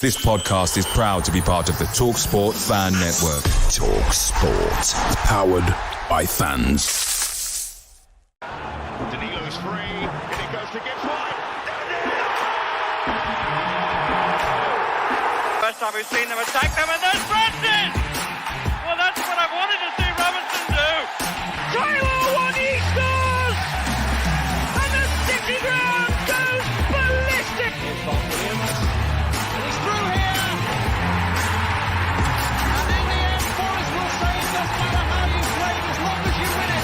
This podcast is proud to be part of the TalkSport Fan Network. TalkSport. Powered by fans. Danilo's free, and it goes to Gibbs White. First time we've seen them attack them, and there's Francis! Well, that's what I wanted to see Robinson do. Tyler one, he scores! And the city ground goes ballistic! He's through here! And in the end, Forrest will say it doesn't matter how you play as long as you win it.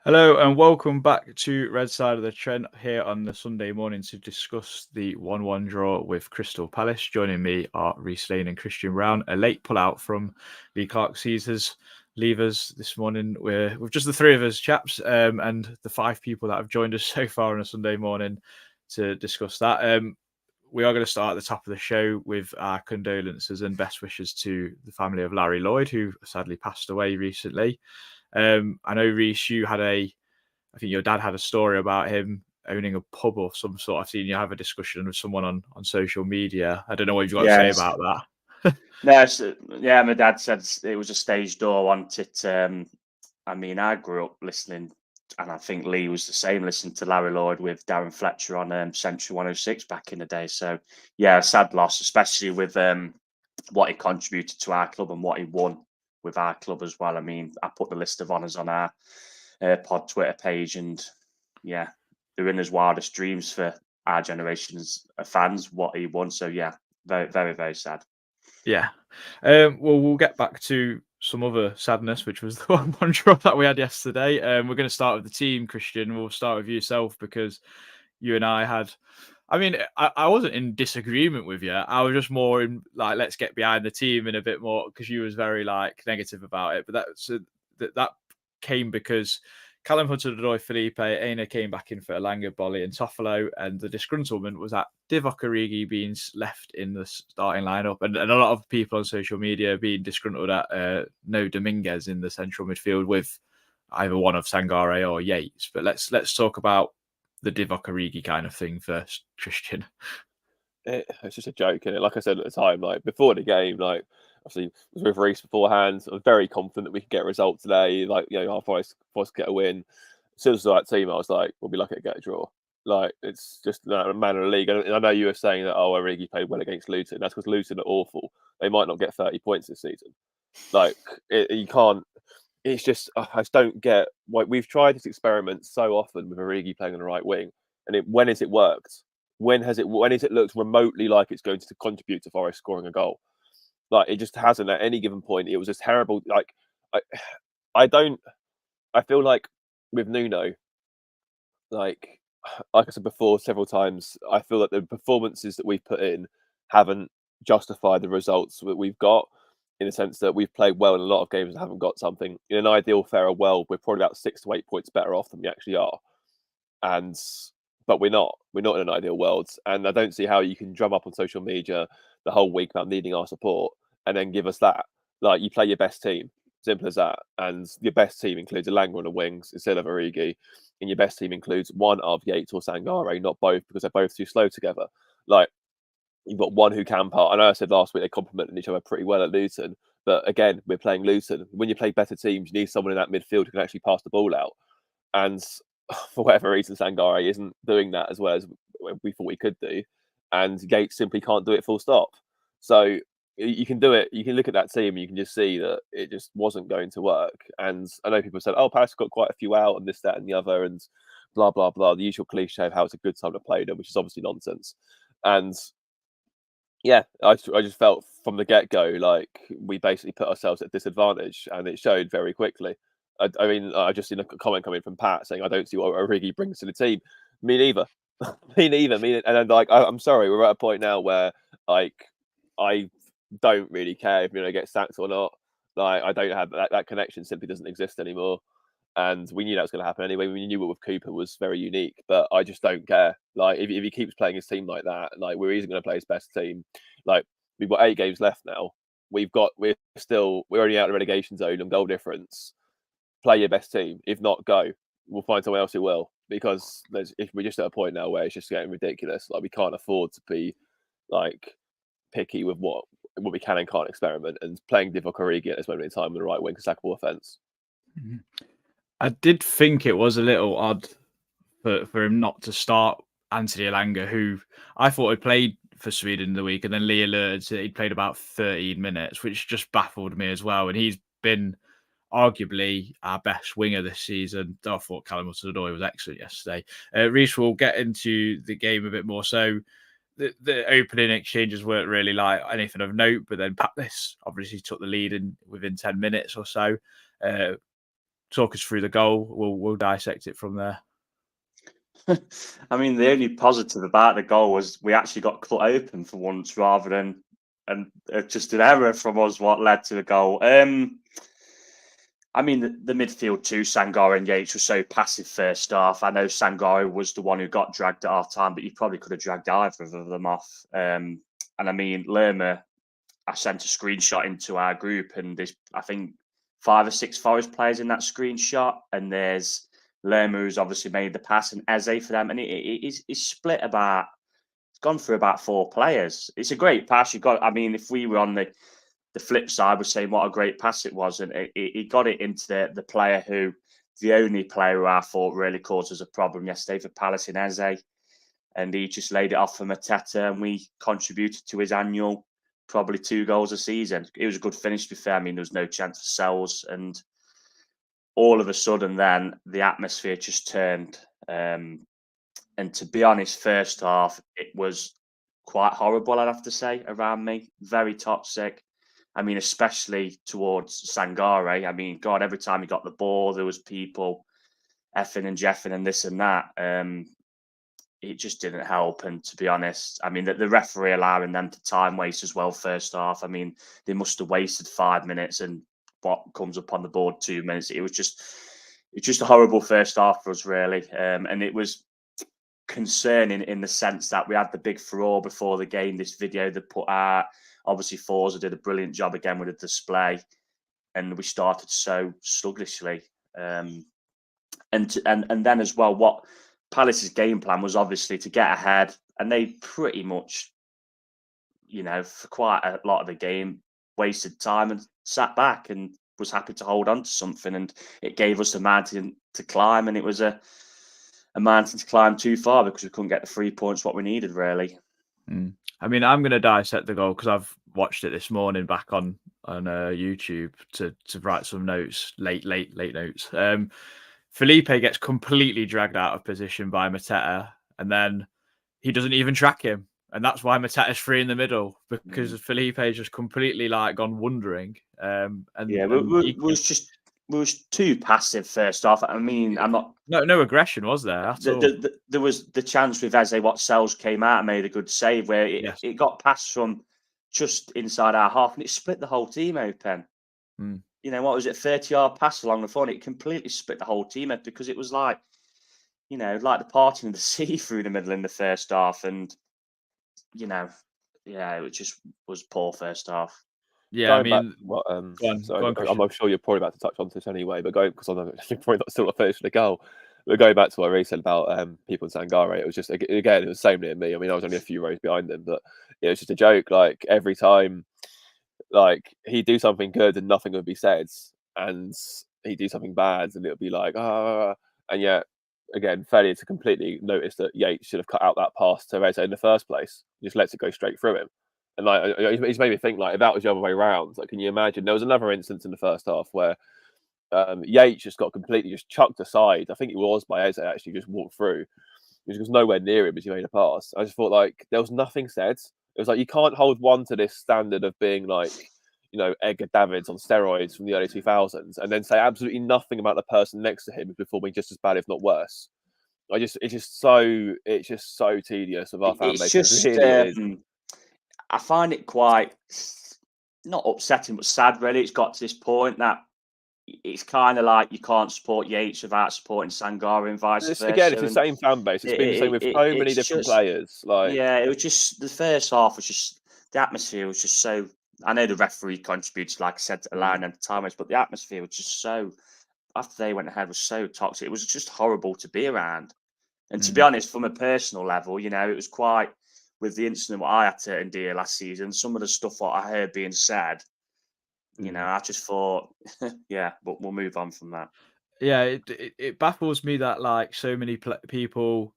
Hello and welcome back to Red Side of the Trent here on the Sunday morning to discuss the 1-1 draw with Crystal Palace. Joining me are Reece Lane and Christian Brown. A late pull-out from Lee Clark-Caesar's leavers this morning. We're with just the three of us, chaps, and the five people that have joined us so far on a Sunday morning to discuss that. We are going to start at the top of the show with our condolences and best wishes to the family of Larry Lloyd, who sadly passed away recently. I know, Reece, I think your dad had a story about him owning a pub of some sort. I've seen you have a discussion with someone on social media. I don't know what you've got to say about that. No, my dad said it was a stage door, wasn't it? I grew up listening, and I think Lee was the same, listening to Larry Lloyd with Darren Fletcher on Century 106 back in the day. So, yeah, a sad loss, especially with what he contributed to our club and what he won with our club as well. I mean, I put the list of honours on our pod Twitter page, and yeah, they're in his wildest dreams for our generation's fans, what he won. So yeah, very, very, very sad. Yeah. Well, we'll get back to some other sadness, which was the 1-1 draw that we had yesterday. We're going to start with the team, Christian. We'll start with yourself because you and I had... I wasn't in disagreement with you. I was just more in let's get behind the team in a bit more, because you was very negative about it. But that came because Callum Hudson-Odoi, Felipe, Aina came back in for Elanga, Bolly and Toffolo, and the disgruntlement was that Divock Origi being left in the starting lineup, and a lot of people on social media being disgruntled at no Dominguez in the central midfield with either one of Sangare or Yates. But let's talk about the Divock Origi kind of thing first, Christian. It's just a joke, isn't it? Like I said at the time, before the game, obviously I was with Reece beforehand. I was very confident that we could get a result today. Forest get a win. As soon as I saw that team, I was like, we'll be lucky to get a draw. It's just a man of the league. And I know you were saying that, Origi played well against Luton. That's because Luton are awful. They might not get 30 points this season. You can't. It's just, I just don't get why we've tried this experiment so often with Origi playing on the right wing. And when has it worked? When has it looked remotely like it's going to contribute to Forest scoring a goal? It just hasn't at any given point. It was just terrible. I feel like with Nuno, like I said before several times, I feel that the performances that we've put in haven't justified the results that we've got, in the sense that we've played well in a lot of games and haven't got something. In an ideal, fairer world, we're probably about 6 to 8 points better off than we actually are. But we're not. We're not in an ideal world. And I don't see how you can drum up on social media the whole week about needing our support and then give us that. You play your best team. Simple as that. And your best team includes Elanga on the wings instead of Origi. And your best team includes one of Yates or Sangare, not both, because they're both too slow together. You've got one who can part. I know I said last week they complemented each other pretty well at Luton, but again, we're playing Luton. When you play better teams, you need someone in that midfield who can actually pass the ball out. And for whatever reason, Sangare isn't doing that as well as we thought we could do. And Yates simply can't do it full stop. So you can do it. You can look at that team and you can just see that it just wasn't going to work. And I know people said, Paris got quite a few out and this, that and the other and blah, blah, blah. The usual cliche of how it's a good time to play them, which is obviously nonsense. And yeah, I just felt from the get-go we basically put ourselves at a disadvantage, and it showed very quickly. I just seen a comment coming from Pat saying, I don't see what Origi brings to the team. Me neither. And I'm sorry, we're at a point now where I don't really care if get sacked or not. I don't have that connection simply doesn't exist anymore. And we knew that was going to happen anyway. We knew what with Cooper was very unique, but I just don't care. If he keeps playing his team like that, we're easily going to play his best team. We've got 8 games left now. we're only out of the relegation zone on goal difference. Play your best team. If not, go. We'll find someone else who will, because if we're just at a point now where it's just getting ridiculous. Like, we can't afford to be like picky with what we can and can't experiment, and playing Divock Origi at this moment in time with the right wing sackable offence. I did think it was a little odd for him not to start Anthony Elanga, who I thought had played for Sweden in the week, and then Lee alerted that he'd played about 13 minutes, which just baffled me as well. And he's been arguably our best winger this season. I thought Callum Hudson-Odoi was excellent yesterday. Reece, will get into the game a bit more. So the opening exchanges weren't really like anything of note, but then Palace obviously took the lead within 10 minutes or so. Talk us through the goal. We'll dissect it from there. I mean, the only positive about the goal was we actually got cut open for once, rather than just an error from us what led to the goal. I mean, the midfield too, Sangare and Yates, were so passive first half. I know Sangare was the one who got dragged at half time, but you probably could have dragged either of them off. And I mean, Lerma, I sent a screenshot into our group, and there's, I think, 5 or 6 Forest players in that screenshot, and there's Lerma, who's obviously made the pass, and Eze for them, and it's split about. It's gone through about 4 players. It's a great pass. I mean, if we were on the flip side, we're saying what a great pass it was, and he got it into the player the only player who I thought really caused us a problem yesterday for Palace, in Eze, and he just laid it off for Mateta, and we contributed to his annual probably 2 goals a season. It was a good finish, to be fair. I mean, there was no chance for Sells, and all of a sudden then the atmosphere just turned. And to be honest, first half, it was quite horrible, I'd have to say, around me. Very toxic. I mean, especially towards Sangare. I mean, God, every time he got the ball, there was people effing and jeffing and this and that. It just didn't help. And to be honest, I mean, the referee allowing them to time waste as well first half. I mean, they must have wasted 5 minutes, and what comes up on the board 2 minutes. It was just a horrible first half for us, really. And it was concerning in the sense that we had the big furore before the game, this video that put out. Obviously, Forza did a brilliant job again with the display, and we started so sluggishly. And then as well, what Palace's game plan was obviously to get ahead, and they pretty much, for quite a lot of the game, wasted time and sat back and was happy to hold on to something, and it gave us a mountain to climb, and it was a mountain to climb too far because we couldn't get the 3 points what we needed, really. I mean, I'm going to dissect the goal because I've watched it this morning back on YouTube to write some notes, late notes. Felipe gets completely dragged out of position by Mateta, and then he doesn't even track him. And that's why Mateta's free in the middle, because Felipe just completely gone wandering. We was too passive first off. I mean, I'm not. No aggression was there at all. There was the chance with Eze, what Sells came out and made a good save, where it got passed from just inside our half, and it split the whole team open. What was it, 30-yard pass along the front? It completely split the whole team up, because it was like the parting of the sea through the middle in the first half, and it just was poor first half. Yeah, I'm sure you're probably about to touch on this anyway, but because you're probably not still not finished the goal. But going back to what Ray said about people in Sangare, it was just, again, it was the same near me. I mean, I was only a few rows behind them, but it was just a joke. Like, every time, he'd do something good and nothing would be said, and he'd do something bad and it would be like, and yet, again, failure to completely notice that Yates should have cut out that pass to Reza in the first place. He just lets it go straight through him. And he's made me think, if that was the other way around, can you imagine? There was another instance in the first half where Yates just got completely chucked aside. I think it was by Eze, actually, just walked through. He was nowhere near him as he made a pass. I just thought, there was nothing said. It was you can't hold one to this standard of being Edgar Davids on steroids from the early 2000s, and then say absolutely nothing about the person next to him who's performing just as bad, if not worse. It's just so tedious of our fan base. I find it quite not upsetting, but sad. Really, it's got to this point that it's kind of like you can't support Yates without supporting Sangare and vice versa. Again, it's the same fan base. It's been the same with so many different players. It was just the first half was just the atmosphere was just so I know the referee contributed, like I said, to allowing them time waste, but the atmosphere was just so, after they went ahead, was so toxic. It was just horrible to be around. And to be honest, from a personal level, you know, it was quite, with the incident what I had to endure last season, some of the stuff what I heard being said, you know, I just thought, yeah, but we'll move on from that. Yeah, it baffles me that like so many people.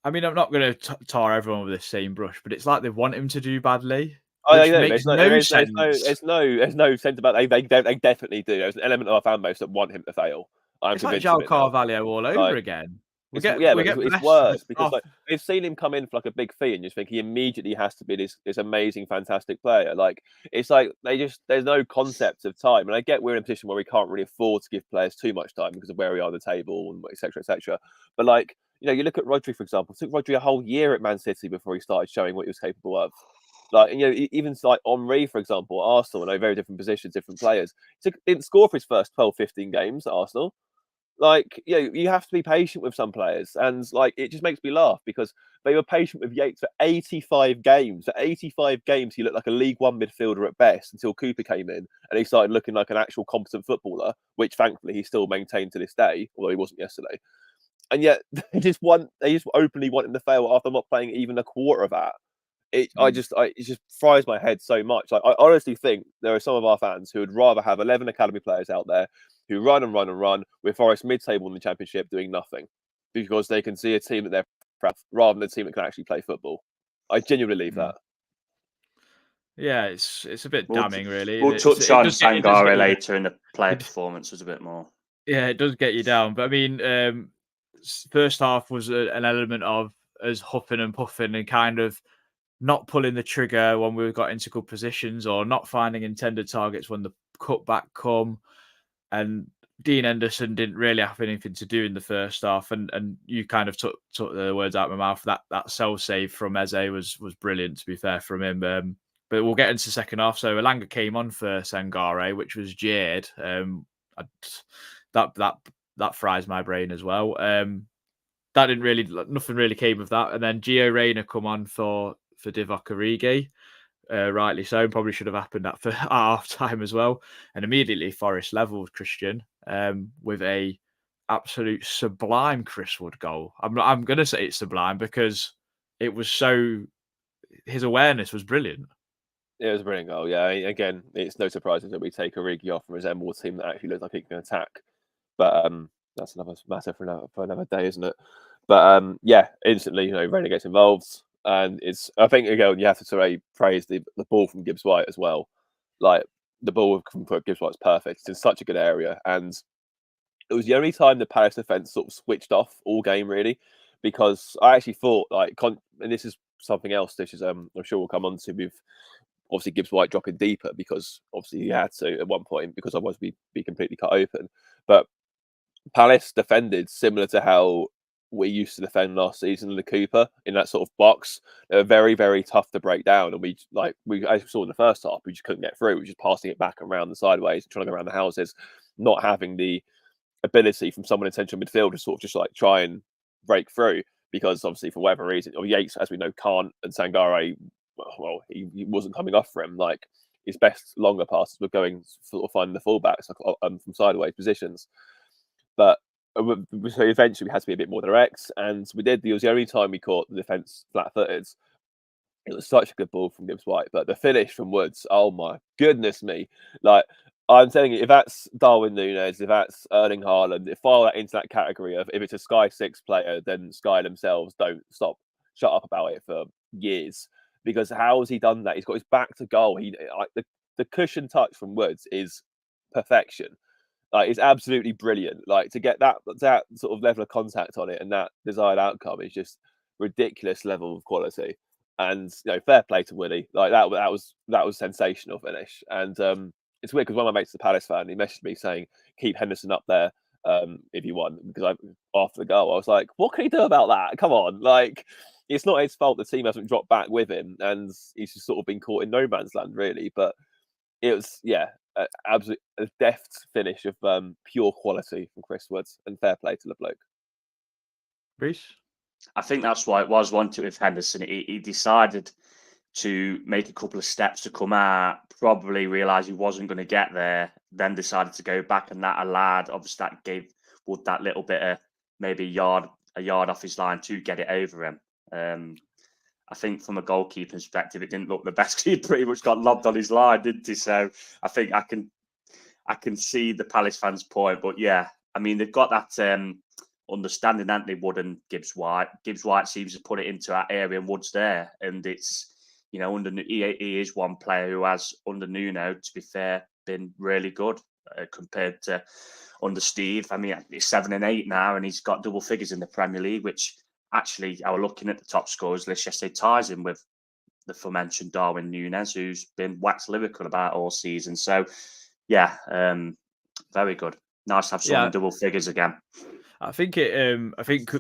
I mean, I'm not going to tar everyone with the same brush, but it's like they want him to do badly, Oh, which yeah, makes no sense. there's no sense about they definitely do. There's an element of our fan base that want him to fail. I'm It's like convinced of João it now. Carvalho all over Like, again. But We get it's blessed with worse because stuff. like they've seen him come in for like a big fee and just think he immediately has to be this amazing, fantastic player. Like it's like there's no concept of time. And I get we're in a position where we can't really afford to give players too much time because of where we are on the table and etc. etc. But like, you know, you look at Rodri, for example. It took Rodri a whole year at Man City before he started showing what he was capable of. Like, you know, even like Henry, for example, Arsenal, I know very different positions, different players. Didn't score for his first 12, 15 games at Arsenal. Like, you know, you have to be patient with some players. And like, it just makes me laugh because they were patient with Yates for 85 games. For 85 games, he looked like a League One midfielder at best until Cooper came in and he started looking like an actual competent footballer, which thankfully he still maintained to this day, although he wasn't yesterday. And yet they just openly want him to fail after not playing even a quarter of that. It just fries my head so much. Like, I honestly think there are some of our fans who would rather have 11 academy players out there who run and run and run with Forest mid-table in the Championship doing nothing because they can see a team that they're proud of rather than a team that can actually play football. I genuinely believe that. Yeah, it's a bit damning, really. We'll touch on Sangare later, and the player performance was a bit more. Yeah, it does get you down. But I mean, first half was an element of us huffing and puffing and kind of not pulling the trigger when we got into good positions or not finding intended targets when the cutback come. And Dean Henderson didn't really have anything to do in the first half. And you kind of took the words out of my mouth. That self save from Eze was brilliant, to be fair, from him. But we'll get into the second half. So Elanga came on for Sangare, which was Jade. That fries my brain as well. That didn't really, nothing really came of that. And then Gio Reyna come on for Divock Origi. Rightly so, probably should have happened at half time as well. And immediately Forest levelled Christian with a absolute sublime Chris Wood goal. I'm going to say it's sublime because it was his awareness was brilliant. It was a brilliant goal. Yeah, again, it's no surprise that we take Origi off and resemble a team that actually looks like it can attack. But that's another matter for another day, isn't it? But yeah, instantly, you know, Reyna gets involved. And I think, again, you have to sort of praise the ball from Gibbs White as well. Like, the ball from Gibbs White's perfect. It's in such a good area. And it was the only time the Palace defence sort of switched off all game, really, because I actually thought, like, and this is something else, which is, I'm sure we'll come on to with obviously Gibbs White dropping deeper because obviously he had to at one point because otherwise we'd be completely cut open. But Palace defended similar to how we used to defend last season in the Cooper in that sort of box. They were very, very tough to break down. And we as we saw in the first half, we just couldn't get through. We were just passing it back around the sideways, trying to go around the houses, not having the ability from someone in central midfield to sort of just like try and break through because obviously for whatever reason, or Yates, as we know, can't, and Sangare, well, he wasn't coming off for him. Like his best longer passes were going sort of finding the fullbacks from sideways positions. But so eventually we had to be a bit more direct, and we did. It was the only time we caught the defence flat-footed. It was such a good ball from Gibbs White, but the finish from Woods, oh my goodness me! Like I'm telling you, if that's Darwin Núñez, if that's Erling Haaland, if file that into that category of if it's a Sky 6 player, then Sky themselves don't shut up about it for years. Because how has he done that? He's got his back to goal. He like the cushion touch from Woods is perfection. Like it's absolutely brilliant. Like to get that sort of level of contact on it and that desired outcome is just ridiculous level of quality. And you know, fair play to Woody. Like that was sensational finish. And it's weird because one of my mates is a Palace fan. He messaged me saying keep Henderson up there if you want because after the goal I was like, what can he do about that? Come on, like. It's not his fault the team hasn't dropped back with him, and he's just sort of been caught in no man's land, really. But it was, absolutely a deft finish of pure quality from Chris Woods, and fair play to the bloke. Reece? I think that's why it was one-two with Henderson. He decided to make a couple of steps to come out, probably realised he wasn't going to get there, then decided to go back, and that allowed, obviously, that gave Wood that little bit of maybe a yard off his line to get it over him. I think from a goalkeeper perspective, it didn't look the best. He pretty much got lobbed on his line, didn't he? So I think I can see the Palace fans' point, but yeah, I mean, they've got that understanding, Anthony Wood and Gibbs White. Gibbs White seems to put it into that area, and Wood's there, and it's, you know, he is one player who has, under Nuno, to be fair, been really good compared to under Steve. I mean, he's 7 and 8 now, and he's got double figures in the Premier League, which actually, I was looking at the top scorers list yesterday, ties him with the aforementioned Darwin Núñez, who's been waxed lyrical about all season. So, yeah, very good. Nice to have someone in double figures again. I think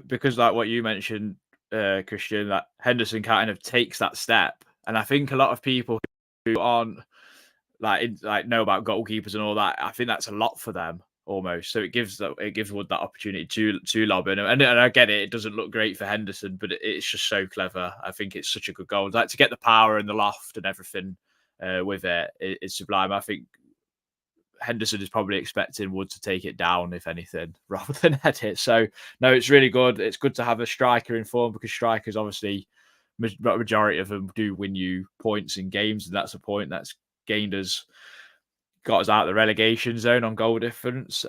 because like what you mentioned, Christian, that Henderson kind of takes that step, and I think a lot of people who aren't like know about goalkeepers and all that, I think that's a lot for them almost. So it gives Wood that opportunity to lob in, and I get it. It doesn't look great for Henderson, but it's just so clever. I think it's such a good goal. Like to get the power and the loft and everything with it's sublime. I think Henderson is probably expecting Wood to take it down, if anything, rather than head it. So, no, it's really good. It's good to have a striker in form, because strikers, obviously, majority of them do win you points in games, and that's a point that's got us out of the relegation zone on goal difference.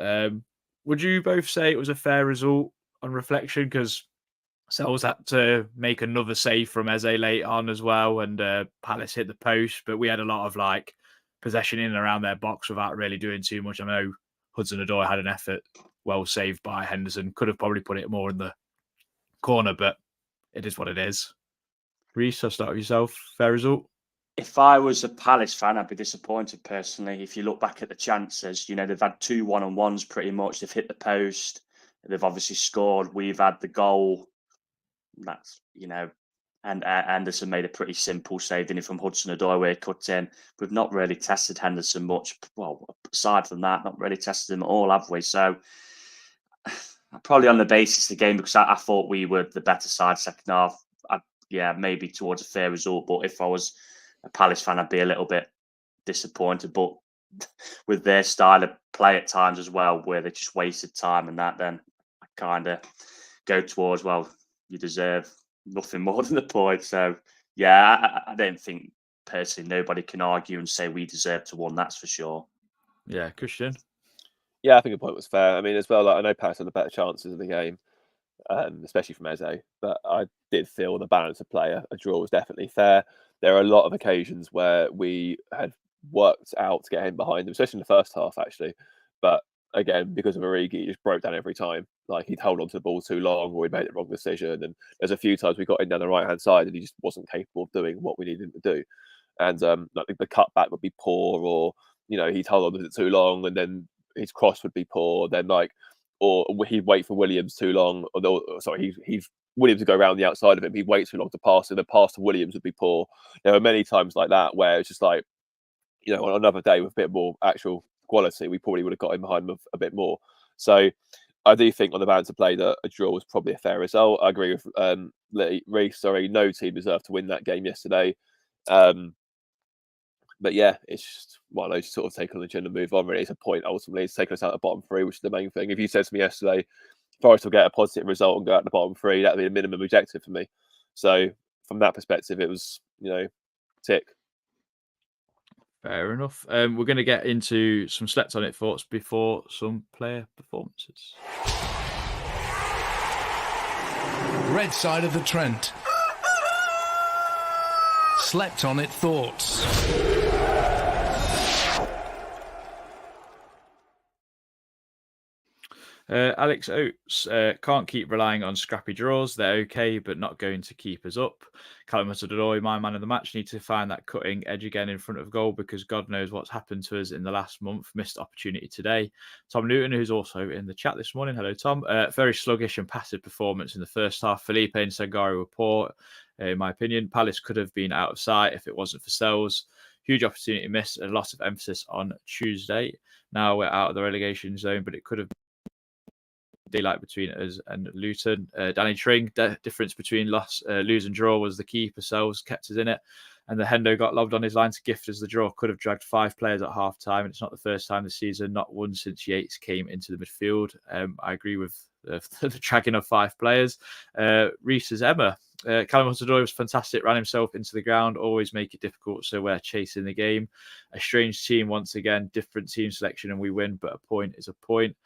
Would you both say it was a fair result on reflection? Because Sells had to make another save from Eze late on as well, and Palace hit the post, but we had a lot of possession in and around their box without really doing too much. I know Hudson-Odoi had an effort well saved by Henderson. Could have probably put it more in the corner, but it is what it is. Reece, I'll start with yourself. Fair result? If I was a Palace fan, I'd be disappointed personally. If you look back at the chances, you know, they've had 2 1-on-1s pretty much. They've hit the post. They've obviously scored. We've had the goal. That's, you know, and Anderson made a pretty simple save, didn't he, from Hudson-Odoi where he cut in. We've not really tested Henderson much. Well, aside from that, not really tested him at all, have we? So probably on the basis of the game, because I thought we were the better side second half. Maybe towards a fair result. But if I was a Palace fan, I'd be a little bit disappointed. But with their style of play at times as well, where they just wasted time and that, then I kind of go towards, well, you deserve nothing more than the point. So, yeah, I don't think personally nobody can argue and say we deserve to win. That's for sure. Yeah, Christian? Yeah, I think the point was fair. I mean, as well, I know Palace had the better chances in the game, especially from Eze, but I did feel the balance of play, a draw was definitely fair. There are a lot of occasions where we had worked out to get him behind them, especially in the first half, actually. But again, because of Origi, he just broke down every time. Like he'd hold on to the ball too long, or he'd made the wrong decision. And there's a few times we got in down the right hand side, and he just wasn't capable of doing what we needed him to do. And like the cutback would be poor, or he'd hold on to it too long, and then his cross would be poor. Then or he'd wait for Williams too long. He'd Williams would go around the outside of him. He'd wait too long to pass, and the pass to Williams would be poor. There were many times like that where it's just like, on another day with a bit more actual quality, we probably would have got him behind him a bit more. So I do think on the balance of play that a draw was probably a fair result. I agree with Reece. No team deserved to win that game yesterday. But yeah, it's just one of those sort of take on the chin and move on. Really, it's a point ultimately. It's taking us out of the bottom 3, which is the main thing. If you said to me yesterday, Forest will get a positive result and go out the bottom 3, that would be a minimum objective for me. So from that perspective, it was, tick. Fair enough. We're going to get into some slept on it thoughts before some player performances. Red side of the Trent. Slept on it thoughts. Alex Oates, can't keep relying on scrappy draws. They're okay, but not going to keep us up. Callum Hudson-Odoi, my man of the match, need to find that cutting edge again in front of goal, because God knows what's happened to us in the last month. Missed opportunity today. Tom Newton, who's also in the chat this morning. Hello, Tom. Very sluggish and passive performance in the first half. Felipe and Sangari were poor, in my opinion. Palace could have been out of sight if it wasn't for Sells. Huge opportunity missed. A lot of emphasis on Tuesday. Now we're out of the relegation zone, but it could have daylight between us and Luton. Danny Tring, the difference between lose and draw was the key for Sells, kept us in it. and the Hendo got lobbed on his line to gift as the draw could have dragged 5 players at half time. And it's not the first time this season, not one since Yates came into the midfield. I agree with the dragging of 5 players. Reese's Emma. Callum Hudson-Odoi was fantastic, ran himself into the ground, always make it difficult, so we're chasing the game. A strange team once again, different team selection, and we win, but a point is a point.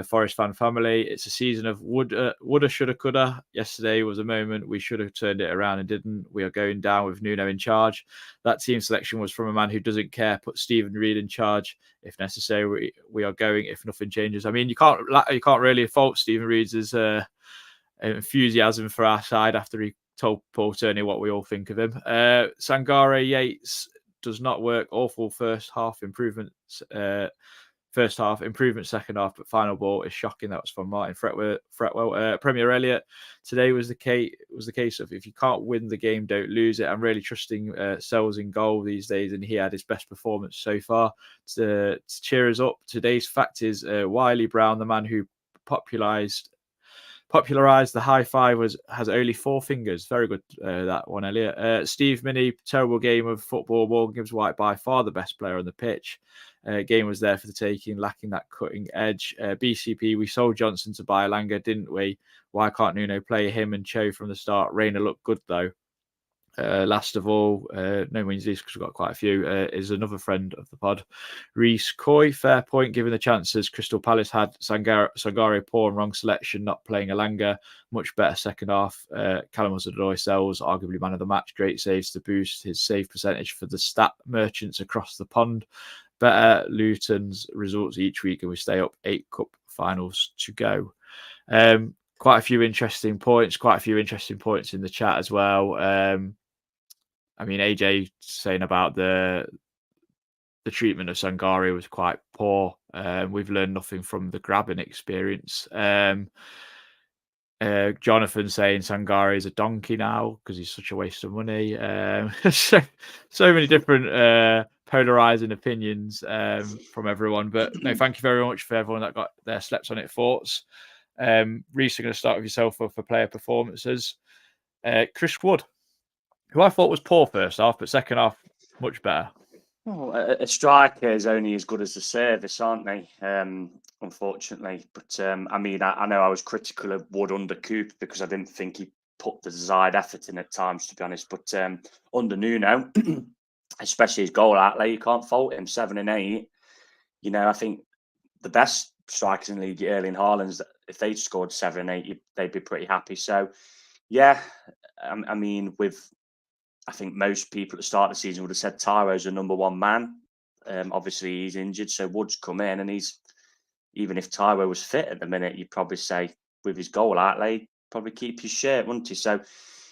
Forest fan family, it's a season of woulda, shoulda, coulda. Yesterday was a moment we should have turned it around and didn't. We are going down with Nuno in charge. That team selection was from a man who doesn't care. Put Stephen Reid in charge if necessary. We are going if nothing changes. I mean, you can't really fault Stephen Reid's enthusiasm for our side after he told Paul Turney what we all think of him. Sangare Yates does not work. Awful first half improvements. First half improvement, second half, but final ball is shocking. That was from Martin Fretwell. Premier Elliott today was the case of if you can't win the game, don't lose it. I'm really trusting Sells in goal these days, and he had his best performance so far. To cheer us up, today's fact is Wiley Brown, the man who popularized the high five, has only 4 fingers. Very good, that one, Elliot. Steve Minnie, terrible game of football. Morgan Gibbs White, by far the best player on the pitch. Game was there for the taking, lacking that cutting edge. BCP, we sold Johnson to buy Elanga, didn't we? Why can't Nuno play him and Cho from the start? Rayner looked good, though. Last of all, no means least because we've got quite a few, is another friend of the pod, Reese Coy. Fair point given the chances Crystal Palace had. Sangare poor and wrong selection, not playing Elanga. Much better second half. Callum Hudson-Odoi Sells, arguably man of the match. Great saves to boost his save percentage for the stat merchants across the pond. Better Luton's results each week, and we stay up. 8 cup finals to go. Quite a few interesting points in the chat as well. I mean, AJ saying about the treatment of Sangare was quite poor. We've learned nothing from the grabbing experience. Jonathan saying Sangare is a donkey now because he's such a waste of money. So many different polarizing opinions from everyone. But no, thank you very much for everyone that got their slept on it thoughts. Reece, I'm going to start with yourself for player performances. Chris Wood, who I thought was poor first half, but second half much better. Well, a striker is only as good as the service, aren't they? Unfortunately, but I mean, I know I was critical of Wood under Coop because I didn't think he put the desired effort in at times, to be honest. But under Nuno, especially his goal outlay, you can't fault him. 7 and 8. You know, I think the best strikers in the league, Erling Haaland's, if they scored 7 and 8, they'd be pretty happy. So, yeah, I mean, I think most people at the start of the season would have said Tyro's the number 1 man. Obviously, he's injured, so Wood's come in, and even if Tyro was fit at the minute, you'd probably say with his goal outlay, probably keep his shirt, wouldn't he? So,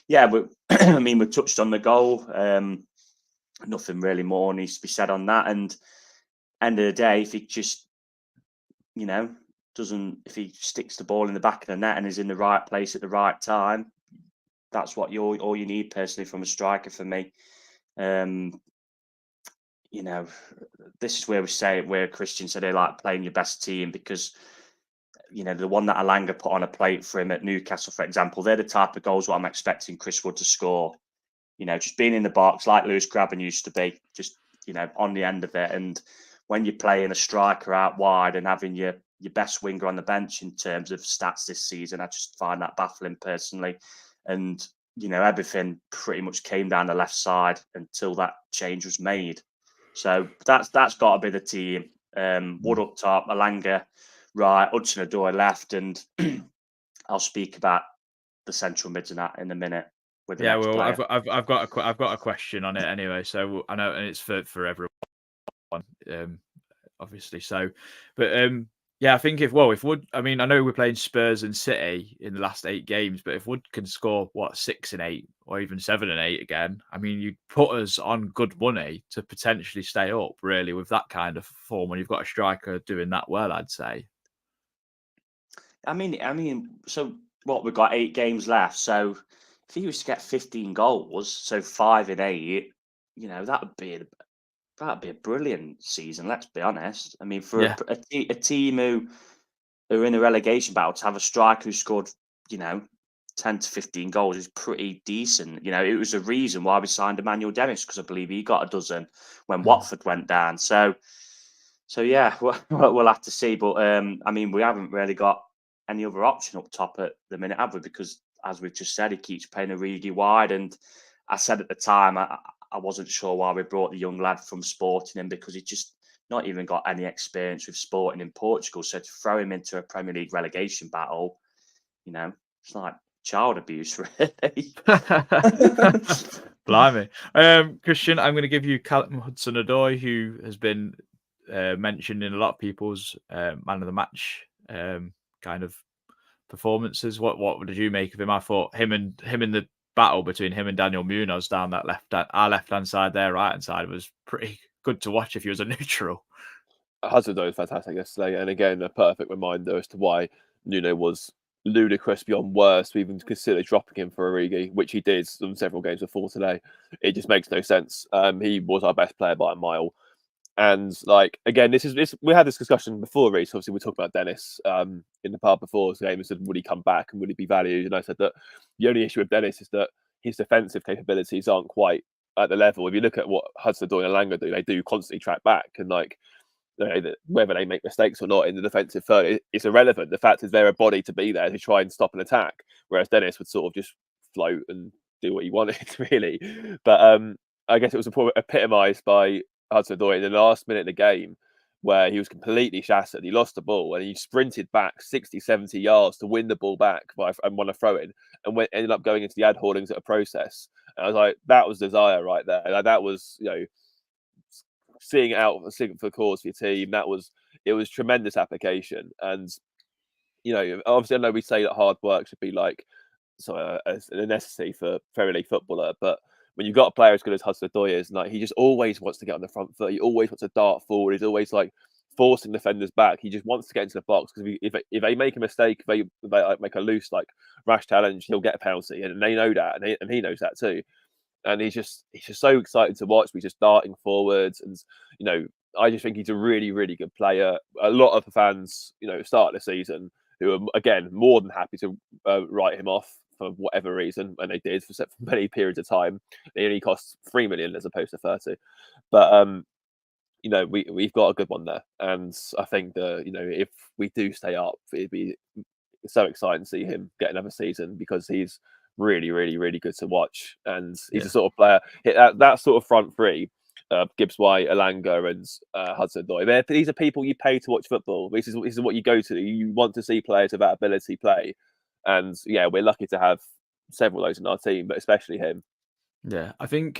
yeah, I mean, we touched on the goal. Nothing really more needs to be said on that. And end of the day, if he just, if he sticks the ball in the back of the net and is in the right place at the right time, that's what all you need personally from a striker for me. This is where Christian said they like playing your best team because, the one that Elanga put on a plate for him at Newcastle, for example, they're the type of goals what I'm expecting Chris Wood to score. Just being in the box like Lewis Grabban used to be, just, on the end of it. And when you're playing a striker out wide and having your best winger on the bench in terms of stats this season, I just find that baffling personally. And, everything pretty much came down the left side until that change was made. So that's got to be the team. Wood up top, Elanga right, Hudson-Odoi left, and I'll speak about the central mids in a minute. Yeah, well, I've got a question on it anyway. So I know, and it's for everyone, obviously. So, but yeah, I think if Wood, I mean, I know we're playing Spurs and City in the last 8 games, but if Wood can score 6 and 8 or even 7 and 8 again, I mean, you put us on good money to potentially stay up, really, with that kind of form when you've got a striker doing that well, I'd say. I mean, so what, we've got 8 games left. So if he was to get 15 goals, so 5 and 8, that'd be a brilliant season. Let's be honest. I mean, for a team who are in a relegation battle, to have a striker who scored, 10 to 15 goals is pretty decent. It was a reason why we signed Emmanuel Dennis, because I believe he got a dozen when Watford went down. So yeah, we'll have to see. But we haven't really got any other option up top at the minute, have we? Because as we've just said, he keeps playing Origi wide. And I said at the time, I wasn't sure why we brought the young lad from Sporting in, because he just not even got any experience with Sporting in Portugal. So to throw him into a Premier League relegation battle, it's like child abuse, really. Blimey. Christian, I'm going to give you Callum Hudson-Odoi, who has been mentioned in a lot of people's man of the match kind of performances. What did you make of him? I thought him in the battle between him and Daniel Munoz down that our left-hand side, their right-hand side, was pretty good to watch if he was a neutral. Hudson-Odoi was fantastic yesterday, and again, a perfect reminder as to why Nuno was ludicrous beyond worse to even consider dropping him for Origi, which he did on several games before today. It just makes no sense. He was our best player by a mile. And again, we had this discussion before, Reece. Obviously, we talked about Dennis in the pub before the game and said, would he come back and would he be valued? And I said that the only issue with Dennis is that his defensive capabilities aren't quite at the level. If you look at what Hudson-Odoi and Elanga do, they do constantly track back, and whether they make mistakes or not in the defensive third, it's irrelevant. The fact is they're a body to be there to try and stop an attack, whereas Dennis would sort of just float and do what he wanted, really. But I guess it was epitomised by Hudson-Odoi in the last minute of the game, where he was completely shattered. He lost the ball and he sprinted back 60, 70 yards to win the ball back and won a throw-in, and ended up going into the ad hoardings at a process. And I was like, that was desire right there. That was, seeing it out for the cause for your team. It was tremendous application. And obviously I know we say that hard work should be a necessity for Premier League footballer, but when you've got a player as good as Hudson-Odoi is, he just always wants to get on the front foot. He always wants to dart forward. He's always forcing defenders back. He just wants to get into the box, because if they make a mistake, if they make a loose rash challenge, he'll get a penalty, and they know that, and he knows that too. And he's just so excited to watch. He's just darting forwards, and I just think he's a really, really good player. A lot of the fans, start of the season, who are again more than happy to write him off for whatever reason, and they did for many periods of time. It only costs 3 million as opposed to 30, but we've got a good one there, and I think that if we do stay up, it'd be so exciting to see him get another season, because he's really, really, really good to watch, and he's a sort of player that sort of front three. Gibbs White, Elanga, and Hudson-Odoi. These are people you pay to watch football. This is what you go to. You want to see players of that ability play, and we're lucky to have several of those in our team, but especially him. Yeah, I think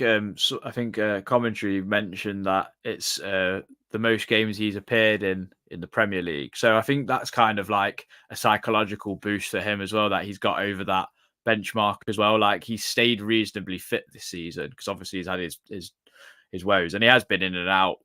commentary mentioned that it's the most games he's appeared in the Premier League. So I think that's kind of like a psychological boost for him as well, that he's got over that benchmark as well. He's stayed reasonably fit this season, because obviously he's had his woes, and he has been in and out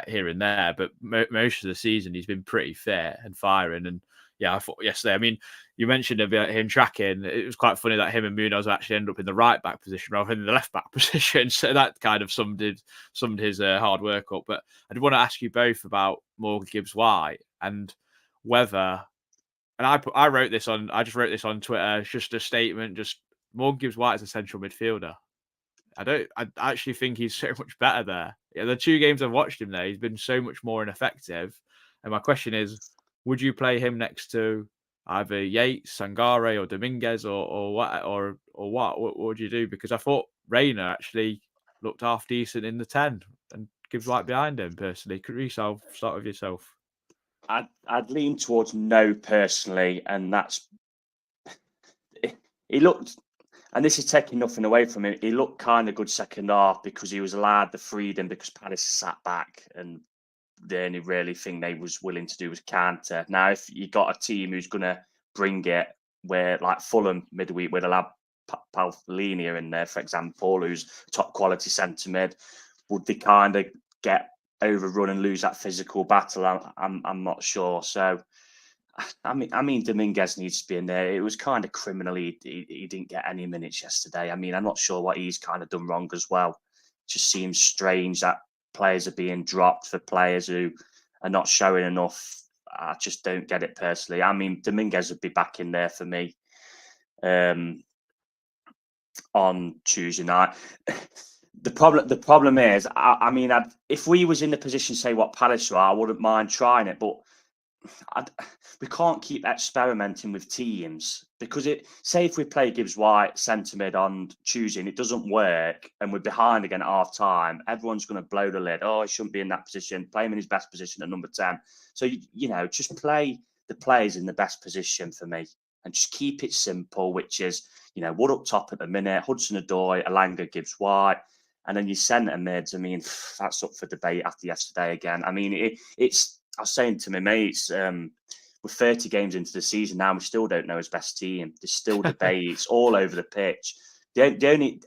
here and there, but most of the season he's been pretty fit and firing. And I thought yesterday, you mentioned him tracking. It was quite funny that him and Munoz actually ended up in the right back position rather than the left back position. So that kind of summed his hard work up. But I did want to ask you both about Morgan Gibbs-White and whether, and I just wrote this on Twitter. It's just a statement. Just Morgan Gibbs-White is a central midfielder. I actually think he's so much better there. The 2 games I've watched him there, he's been so much more ineffective. And my question is, would you play him next to either Yates, Sangare, or Dominguez, or what? Or what? What would you do? Because I thought Reina actually looked half decent in the 10, and Gibbs-White behind him. Personally, could you start with yourself? I'd lean towards no personally, and that's he looked. And this is taking nothing away from him. He looked kind of good second half, because he was allowed the freedom, because Palace sat back, and the only really thing they was willing to do was counter. Now, if you got a team who's going to bring it, where Fulham midweek, where they'll have Palhinha in there, for example, who's top quality centre mid, would they kind of get overrun and lose that physical battle? I'm not sure. So, Dominguez needs to be in there. It was kind of criminal. He didn't get any minutes yesterday. I'm not sure what he's kind of done wrong as well. It just seems strange that players are being dropped for players who are not showing enough. I just don't get it personally. Dominguez would be back in there for me. on Tuesday night. The problem is, I mean, if we was in the position, say what Palace are, I wouldn't mind trying it, but we can't keep experimenting with teams because say if we play Gibbs White centre mid on Tuesday and it doesn't work and we're behind again at half time, everyone's going to blow the lid. Oh, he shouldn't be in that position. Play him in his best position at number 10. So, just play the players in the best position for me and just keep it simple, which is, Wood up top at the minute, Hudson-Odoi, Elanga, Gibbs White. And then your centre mids, I mean, that's up for debate after yesterday again. I mean, it's, I was saying to my mates, we're 30 games into the season now, we still don't know his best team. There's still debates all over the pitch. I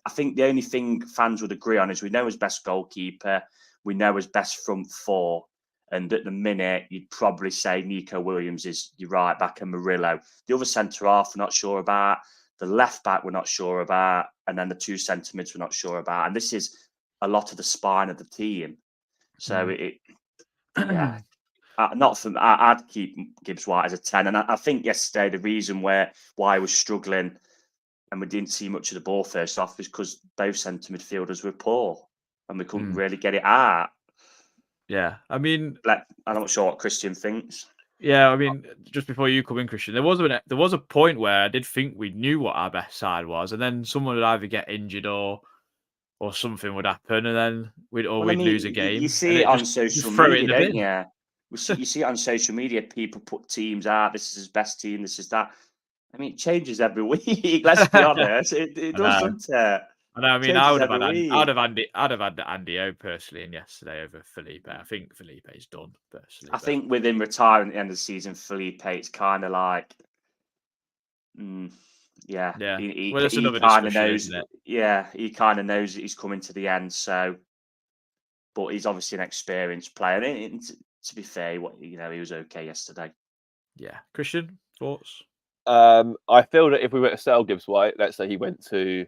think the only thing fans would agree on is we know his best goalkeeper, we know his best front four. And at the minute, you'd probably say Nico Williams is your right back and Murillo. The other centre half, we're not sure about. The left back, we're not sure about. And then the two centre mids, we're not sure about. And this is a lot of the spine of the team. So not for I'd keep Gibbs White as a 10. And I think yesterday the reason why I was struggling and we didn't see much of the ball first off is because both centre midfielders were poor and we couldn't really get it out. Yeah, I mean, I'm not sure what Christian thinks. Yeah, I mean, just before you come in, Christian, there was a point where I did think we knew what our best side was, and then someone would either get injured or something would happen, and then we'd lose a game. You see it on social media, don't you? You see it on social media. People put teams out. This is his best team. This is that. I mean, it changes every week. Let's be honest. It doesn't. I mean, I would have had Andy O personally in yesterday over Felipe. I think Felipe's done personally. I think with him retiring at the end of the season, Felipe, it's kind of like, yeah. He kind of knows. Yeah, he kind of knows that he's coming to the end. So, but he's obviously an experienced player. And to be fair, he was okay yesterday. Yeah, Christian, thoughts? I feel that if we were to sell Gibbs White, let's say he went to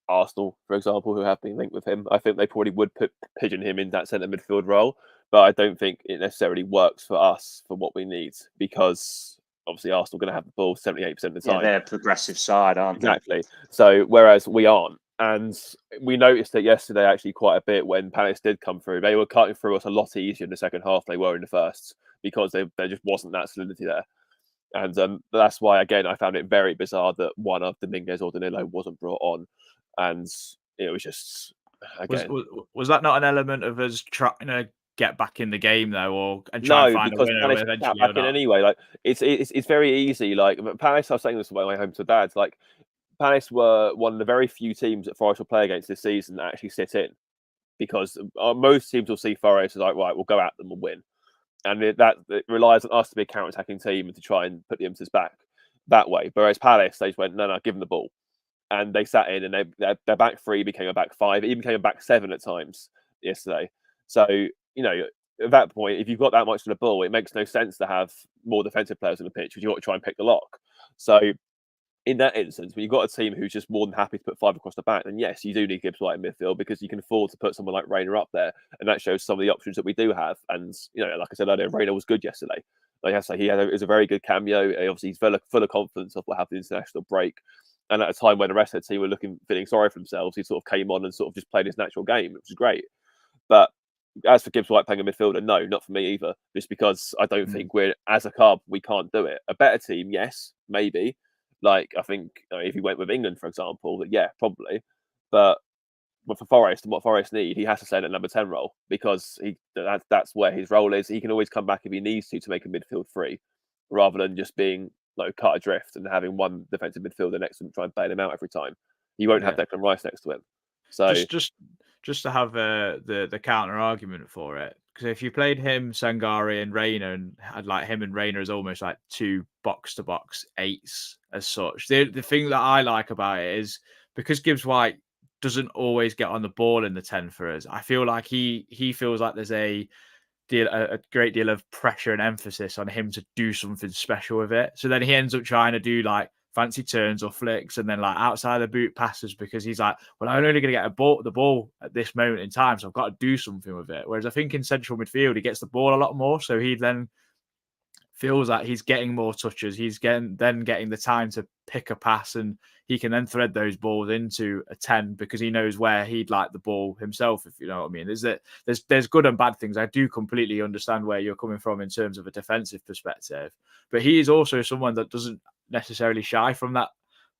Arsenal, for example, who have been linked with him, I think they probably would pigeon him in that centre midfield role. But I don't think it necessarily works for us for what we need because obviously Arsenal are going to have the ball 78% of the time. Yeah, they're a progressive side, aren't they? Exactly. So whereas we aren't. And we noticed it yesterday actually quite a bit when Palace did come through. They were cutting through us a lot easier in the second half than they were in the first because there just wasn't that solidity there. And that's why, again, I found it very bizarre that one of Dominguez or Danilo wasn't brought on. And it was just, again... Was that not an element of us trying to get back in the game, though, and try and find a winner eventually? Back in anyway. Like, it's very easy. Like, Palace, I was saying this on my way home to Dad's, like, Palace were one of the very few teams that Forest will play against this season that actually sit in. Because most teams will see Forest as like, right, we'll go at them and win. And it relies on us to be a counter-attacking team and to try and put the emphasis back that way. Whereas Palace, they just went, no, give them the ball. And they sat in and their back three became a back five. It even became a back seven at times yesterday. So, at that point, if you've got that much of the ball, it makes no sense to have more defensive players on the pitch because you've got to try and pick the lock. So, in that instance, when you've got a team who's just more than happy to put five across the back, then yes, you do need Gibbs White in midfield because you can afford to put someone like Reina up there. And that shows some of the options that we do have. And, like I said earlier, Reina was good yesterday. Like I say, it was a very good cameo. Obviously, he's full of confidence of what happened in the international break. And at a time when the rest of the team were feeling sorry for themselves, he sort of came on and sort of just played his natural game, which was great. But as for Gibbs White playing a midfielder, no, not for me either. Just because I don't think as a club, we can't do it. A better team, yes, maybe. Like, I think if he went with England, for example, yeah, probably. But for Forest and what Forest need, he has to stay in that number 10 role because that's where his role is. He can always come back if he needs to make a midfield free rather than just being cut adrift and having one defensive midfielder next to him try and bail him out every time. He won't have Declan Rice next to him. So just to have the counter argument for it, because if you played him, Sangare and Reina and had like him and Reina as almost like two box to box eights as such. The thing that I like about it is because Gibbs White doesn't always get on the ball in the 10 for us. I feel like he feels like there's a great deal of pressure and emphasis on him to do something special with it. So then he ends up trying to do like fancy turns or flicks and then like outside the boot passes because he's like, well, I'm only going to get the ball at this moment in time, so I've got to do something with it. Whereas I think in central midfield, he gets the ball a lot more. So he then feels like he's getting more touches. He's getting the time to pick a pass, and he can then thread those balls into a 10 because he knows where he'd like the ball himself, if you know what I mean. There's good and bad things. I do completely understand where you're coming from in terms of a defensive perspective, but he is also someone that doesn't necessarily shy from that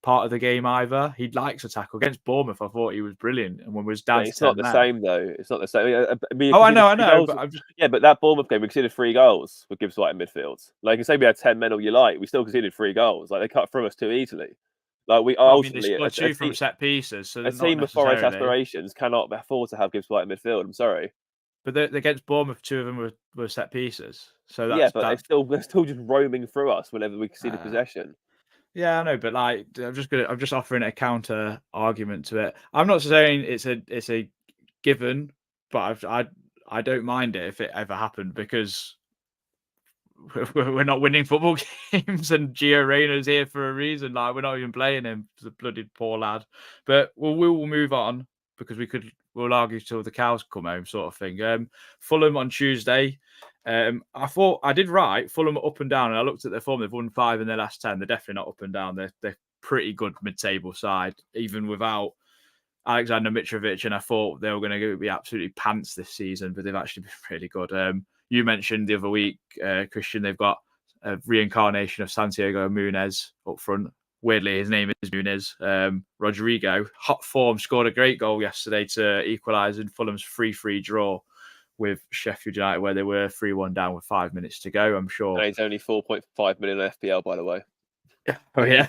part of the game either. He likes to tackle. Against Bournemouth, I thought he was brilliant, and when we was down to It's 10 not the men, same though. It's not the same. I mean, I know, goals, but I'm just... yeah, but that Bournemouth game, we conceded 3 goals with Gibbs White in midfield. Like, you say we had 10 men all you like, we still conceded 3 goals. Like, they cut through us too easily. Like, we I mean, they ultimately scored 2 from set pieces, so a not team with Forest necessarily. aspirations cannot afford to have Gibbs White in midfield. I'm sorry. But against Bournemouth, 2 of them were set pieces. So Yeah, but that's they're still just roaming through us whenever we conceded possession. Yeah, I know, but like I'm just offering a counter argument to it. I'm not saying it's a given, but I don't mind it if it ever happened because we're not winning football games, and Gio Reyna's here for a reason. Like, we're not even playing him. He's a bloody poor lad. But we will move on because we'll argue till the cows come home, sort of thing. Fulham on Tuesday. I thought I did right. Fulham are up and down, and I looked at their form. They've won 5 in their last 10. They're definitely not up and down. They're pretty good mid-table side, even without Alexander Mitrovic. And I thought they were going to be absolutely pants this season, but they've actually been really good. You mentioned the other week, Christian, they've got a reincarnation of Santiago Munez up front. Weirdly, his name is Munez. Rodrigo, hot form, scored a great goal yesterday to equalise in Fulham's 3-3 draw with Sheffield United, where they were 3-1 down with 5 minutes to go. I'm sure. And he's only 4.5 million FPL, by the way. Oh yeah,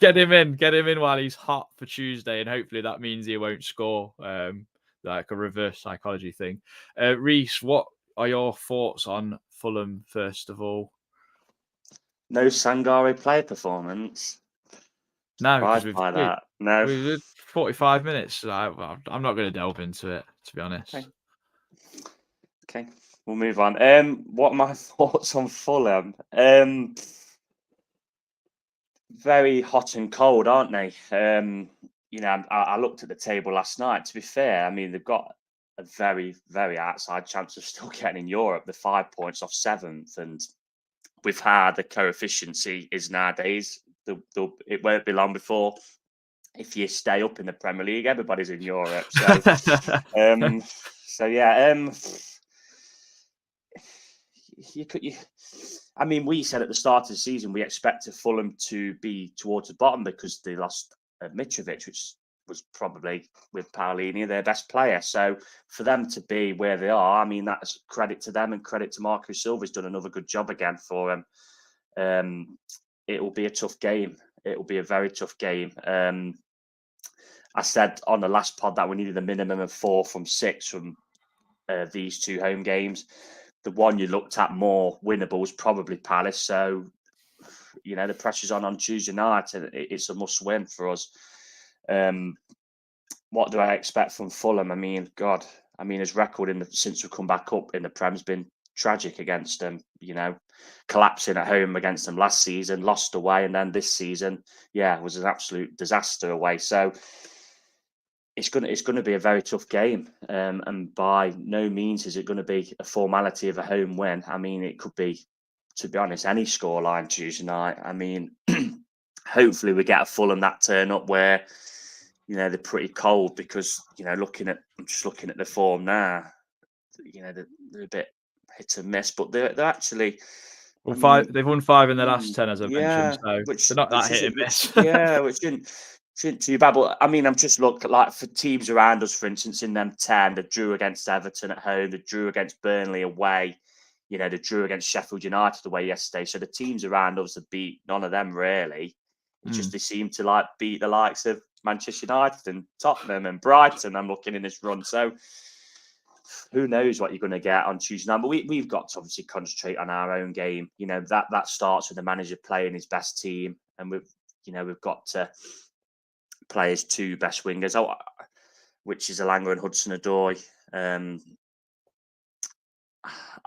get him in while he's hot for Tuesday, and hopefully that means he won't score. Like a reverse psychology thing. Reese, what are your thoughts on Fulham first of all? No Sangare play performance. No, because No, we've 45 minutes. I'm not going to delve into it, to be honest. Okay, we'll move on. What are my thoughts on Fulham? Very hot and cold, aren't they? I looked at the table last night. To be fair, I mean, they've got a very, very outside chance of still getting in Europe. They're 5 points off 7th, and we've had the coefficiency is nowadays. It won't be long before, if you stay up in the Premier League, everybody's in Europe. So, I mean, we said at the start of the season we expected Fulham to be towards the bottom because they lost Mitrovic, which was probably, with Paolini, their best player. So for them to be where they are, I mean, that's credit to them and credit to Marco Silva's done another good job again for them. It will be a tough game. It will be a very tough game. I said on the last pod that we needed a minimum of 4 from 6 from these 2 home games. The one you looked at more winnable was probably Palace. So, the pressure's on Tuesday night, and it's a must win for us. What do I expect from Fulham? I mean, God, his record since we've come back up in the Prem's been tragic against them. Collapsing at home against them last season, lost away, and then this season, was an absolute disaster away. So it's going to be a very tough game, and by no means is it going to be a formality of a home win. I mean, it could be, to be honest, any scoreline Tuesday night. I mean, hopefully we get a Fulham that turn up where they're pretty cold, because I'm just looking at the form now. They're a bit hit and miss, but they're actually. They've won 5 in their last 10, as I mentioned. So they're not that hit and miss. Which shouldn't too bad. But I mean, I'm just looking like for teams around us, for instance, in them 10, they drew against Everton at home, they drew against Burnley away, they drew against Sheffield United away yesterday. So the teams around us have beat none of them really. Just they seem to beat the likes of Manchester United and Tottenham and Brighton. I'm looking in this run. So who knows what you're going to get on Tuesday night. But we've got to obviously concentrate on our own game. That starts with the manager playing his best team, and we've got to play his 2 best wingers, which is Elanga and Hudson-Odoi.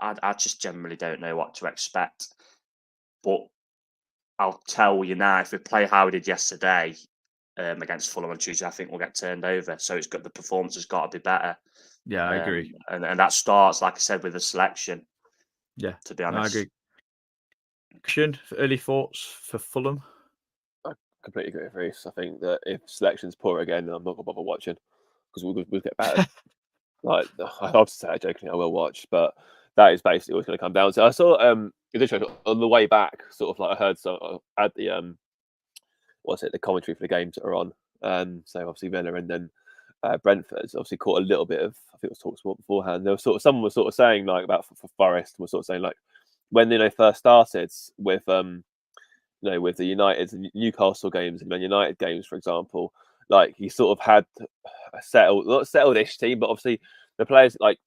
I just generally don't know what to expect. But I'll tell you now, if we play how we did yesterday against Fulham on Tuesday, I think we'll get turned over. So the performance has got to be better. Yeah, I agree. And that starts, like I said, with the selection. Yeah, to be honest. I agree. Christian, early thoughts for Fulham? I completely agree with Reece. I think that if selection's poor again, I'm not going to bother watching because we'll get battered. Like, I love to say it jokingly, I will watch, but that is basically what's going to come down to. I saw it's interesting on the way back, sort of like I heard at the the commentary for the games that are on. So obviously Villa and then Brentford's obviously caught a little bit of, I think it was TalkSport beforehand. There was someone was sort of saying like about for Forest was sort of saying like when they first started with with the United and Newcastle games and Man United games, for example, like he sort of had a not settled-ish team, but obviously the players like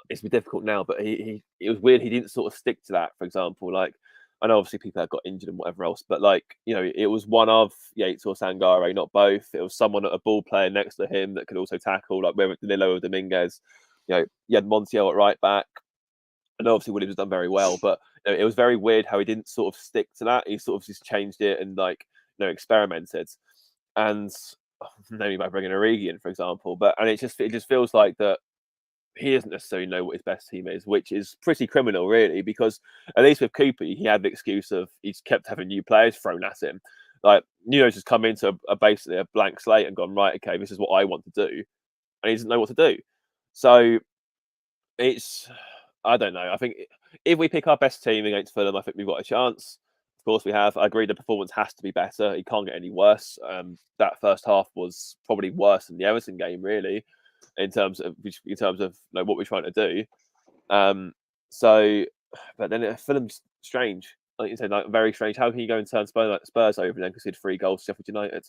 it's been difficult now, but it was weird he didn't sort of stick to that. For example, like I know obviously people had got injured and whatever else, but like it was one of Yates or Sangare, not both. It was someone a ball player next to him that could also tackle, like whether Danilo or Dominguez. You had Montiel at right back. And obviously Williams has done very well, but it was very weird how he didn't sort of stick to that. He sort of just changed it and experimented. And maybe by bringing Origi in, for example, and it just feels like that he doesn't necessarily know what his best team is, which is pretty criminal, really, because at least with Cooper, he had the excuse of he's kept having new players thrown at him. Like Nuno's just come into basically a blank slate and gone, right, okay, this is what I want to do, and he doesn't know what to do. So it's, I don't know. I think if we pick our best team against Fulham, I think we've got a chance. Of course, we have. I agree the performance has to be better. It can't get any worse. That first half was probably worse than the Everton game, really, in terms of what we're trying to do. But then Fulham's strange. Like you said, like very strange. How can you go and turn Spurs over and then concede 3 goals to Sheffield United?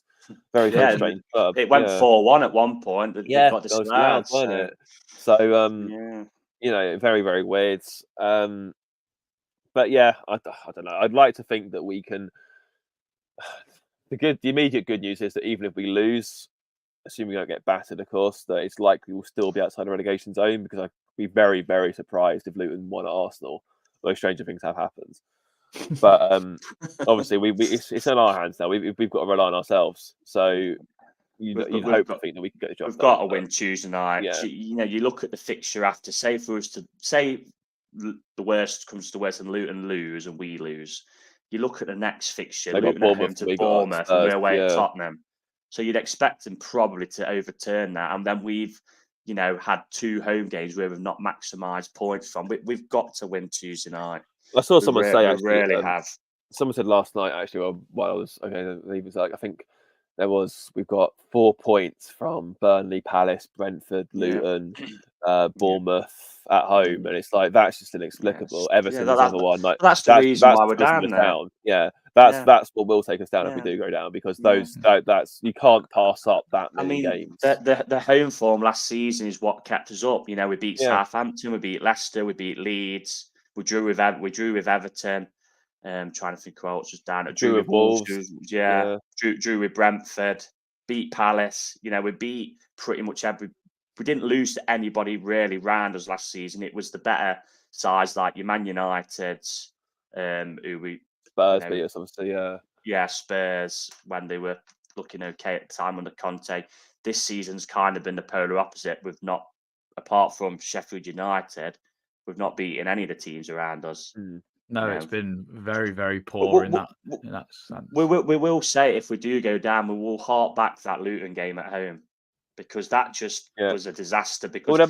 Very strange club. It went 4-1 at one point. Yeah, got disallowed, wasn't it? So very, very weird. But yeah, I don't know. I'd like to think that we can. The immediate good news is that even if we lose, assuming we don't get battered, of course, that it's likely we'll still be outside the relegation zone, because I'd be very, very surprised if Luton won at Arsenal. Those stranger things have happened. But obviously, it's in our hands now. We've got to rely on ourselves. So you'd hope to think that we can get the job done. We've got to win Tuesday night. Yeah. You look at the fixture after. Say for us to say the worst comes to the worst and Luton lose and we lose. You look at the next fixture, Luton at home to Bournemouth and we're away at Tottenham. So you'd expect them probably to overturn that. And then we've, had 2 home games where we've not maximised points from. We've got to win Tuesday night. I saw someone say, actually, really have. Someone said last night, actually, while I was, he was like, I think we've got 4 points from Burnley, Palace, Brentford, Luton, Bournemouth at home, and it's like that's just inexplicable. Everton's another one. Like that's the reason why we're down. Yeah, that's what will take us down if we do go down, because that's you can't pass up that many games. The home form last season is what kept us up. We beat Southampton, we beat Leicester, we beat Leeds, we drew with Everton. Trying to think who else was down. Drew with Wolves. Drew with Brentford. Beat Palace. We beat pretty much every. We didn't lose to anybody really round us last season. It was the better sides like your Man United, who we Spurs beat us, obviously. Yeah, Spurs when they were looking okay at the time under Conte. This season's kind of been the polar opposite. We've not, apart from Sheffield United, we've not beaten any of the teams around us. No, it's been very, very poor in that sense. We will say if we do go down, we will hark back to that Luton game at home, because that just was a disaster. Because it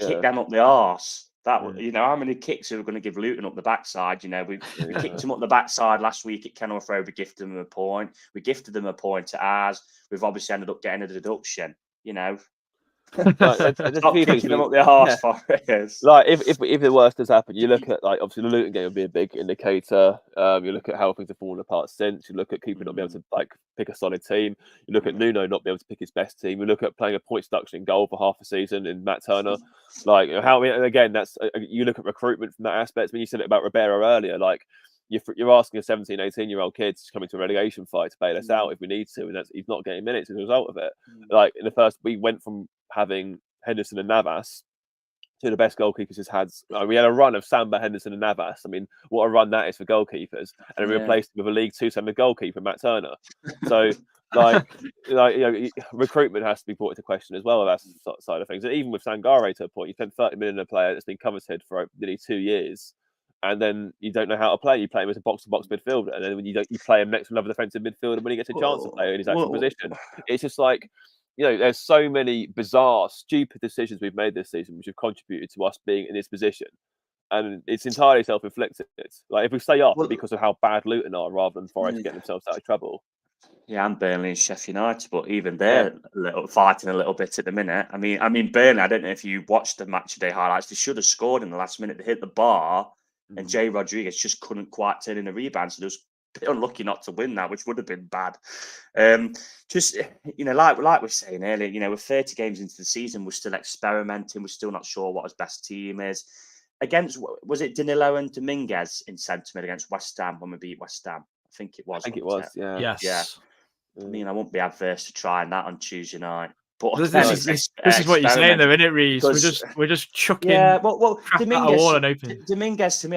kicked them up the arse. How many kicks are we going to give Luton up the backside? We kicked them up the backside last week at Kenilworth Road. We gifted them a point. We gifted them a point at ours. We've obviously ended up getting a deduction. Stop kicking them up the arse for it. Like if the worst has happened, you look at obviously the Luton game would be a big indicator. You look at how things have fallen apart since. You look at Cooper not being able to pick a solid team. You look at Nuno not being able to pick his best team. You look at playing a point deduction in goal for half a season in Matt Turner. Again, that's you look at recruitment from that aspect. When you said it about Ribeiro earlier, you're asking a 17, 18-year-old kid to come into a relegation fight to bail us out if we need to, and he's not getting minutes as a result of it. In the first, we went from having Henderson and Navas to the best goalkeepers has had. We had a run of Samba, Henderson, and Navas. I mean, what a run that is for goalkeepers! And we replaced him with a League Two centre goalkeeper, Matt Turner. So, recruitment has to be brought into question as well. That side of things, and even with Sangare to a point, you spent 30 million on a player that's been coveted for nearly 2 years. and then you don't know how to play. You play him as a box-to-box midfielder, and then when you play him next to another defensive midfielder when he gets a chance to play in his actual position. It's just like, there's so many bizarre, stupid decisions we've made this season which have contributed to us being in this position, and it's entirely self-inflicted. Like if we stay up because of how bad Luton are, rather than Forest getting themselves out of trouble. Yeah, and Burnley and Sheffield United, but even they're fighting a little bit at the minute. I mean, Burnley. I don't know if you watched the match day highlights. They should have scored in the last minute. They hit the bar, and Jay Rodriguez just couldn't quite turn in a rebound. So they was a bit unlucky not to win that, which would have been bad. Just like we're saying earlier, we're 30 games into the season. We're still experimenting. We're still not sure what his best team is. Against, was it Danilo and Dominguez in centre mid against West Ham when we beat West Ham? I think it was. Yeah. Yes. Yeah. I mean, I won't be adverse to trying that on Tuesday night. But this is what you're saying, though, isn't it, Reece? We're just chucking. Yeah, well, Dominguez. Dominguez to me,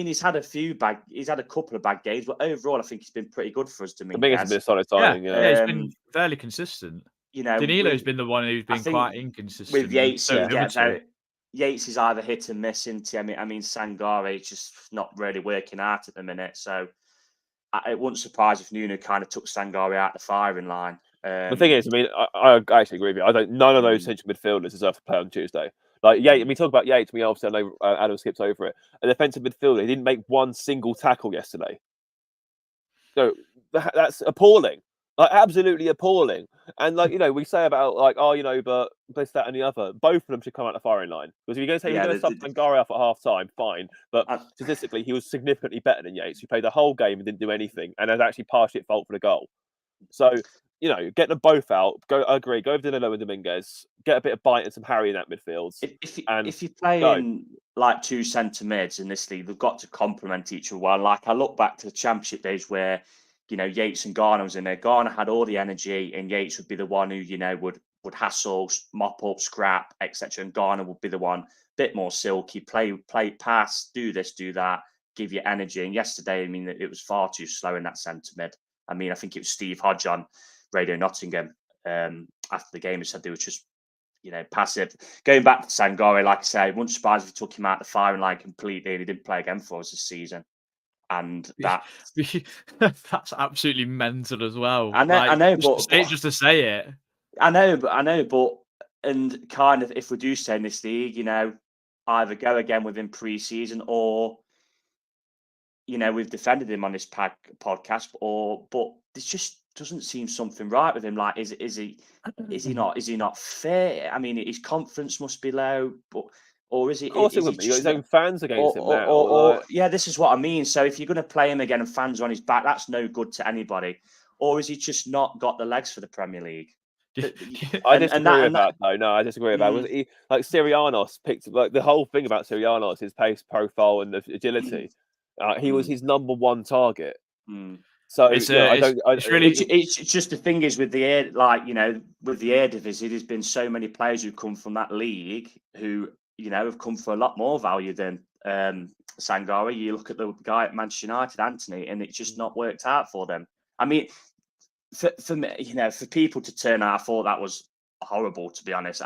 he's had a couple of bad games, but overall, I think he's been pretty good for us. Dominguez has been a solid signing. Yeah, he's been fairly consistent. Danilo's been the one who's been quite inconsistent with Yates. Yates is either hit and miss. I mean, Sangare is just not really working out at the minute, so. It wouldn't surprise if Nuno kind of took Sangare out the firing line. The thing is, I actually agree with you. None of those central midfielders deserve to play on Tuesday. Like Yates, we talk about Yates. Obviously, I know Adam skips over it. A defensive midfielder, he didn't make one single tackle yesterday. So that's appalling. Like absolutely appalling. And we say about but this, that, and the other. Both of them should come out the firing line. Because if you're going to say you're going to sub Sangare off at half time, fine. But statistically, he was significantly better than Yates, who played the whole game and didn't do anything, and has actually partially at fault for the goal. So get them both out. I agree. Go over Danilo and Dominguez. Get a bit of bite and some Harry in that midfield. If you're playing like two centre mids in this league, they've got to complement each other well. Like I look back to the Championship days where. Yates and Garner was in there. Garner had all the energy, and Yates would be the one who, would hassle, mop up, scrap, etc. And Garner would be the one, bit more silky, play, pass, do this, do that, give you energy. And yesterday, it was far too slow in that centre mid. I think it was Steve Hodge on Radio Nottingham after the game who said they were just, passive. Going back to Sangare, like I say, it wouldn't surprise if we took him out the firing line completely and he didn't play again for us this season. And that's absolutely mental as well. I know, but just to say it. I know, but and kind of if we do stay in this league, either go again with him pre-season or we've defended him on this podcast, but this just doesn't seem something right with him. Like, is he not fair? His confidence must be low, but. Or is he? Of course, it would be. His own fans against him now. Yeah, this is what I mean. So if you're going to play him again and fans are on his back, that's no good to anybody. Or is he just not got the legs for the Premier League? I disagree with that, though. No, I disagree with that. Was he like Sirianos picked the whole thing about Sirianos, his pace profile and the agility? He was his number one target. So it's just the thing is with the air, with the Eredivisie, there's been so many players who come from that league who. Have come for a lot more value than Sangare. You look at the guy at Manchester United, Anthony, and it's just not worked out for them. For me, for people to turn out, I thought that was horrible, to be honest.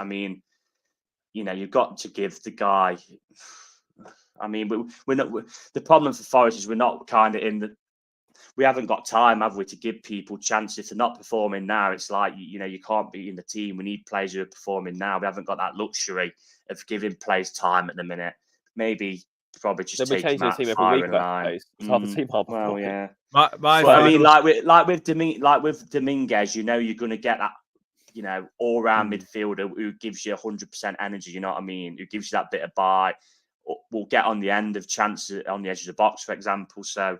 You've got to give the guy. We're not. The problem for Forest is we're not kind of in the. We haven't got time, have we, to give people chances. If they're not performing now, it's like, you can't be in the team. We need players who are performing now. We haven't got that luxury of giving players time at the minute. Maybe probably just take them out the team fire every week. Half the team aren't performing. Yeah. With Dominguez, you're going to get that, all-round midfielder who gives you 100% energy. You know what I mean? Who gives you that bit of bite. Will get on the end of chances on the edge of the box, for example. So.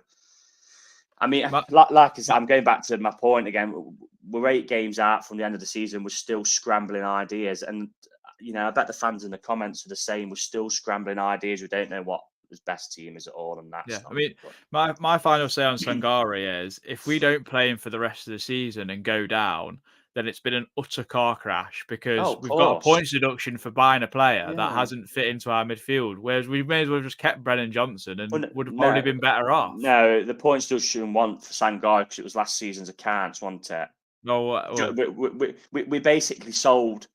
I'm going back to my point again. We're 8 games out from the end of the season. We're still scrambling ideas, and I bet the fans in the comments are the same. We're still scrambling ideas. We don't know what his best team is at all, and that's my final say on Sangare is if we don't play him for the rest of the season and go down, then it's been an utter car crash because we've got a points deduction for buying a player that hasn't fit into our midfield. Whereas we may as well have just kept Brennan Johnson and would have probably been better off. No, the points deduction won for Sangare because it was last season's accounts, wasn't it? No, we basically sold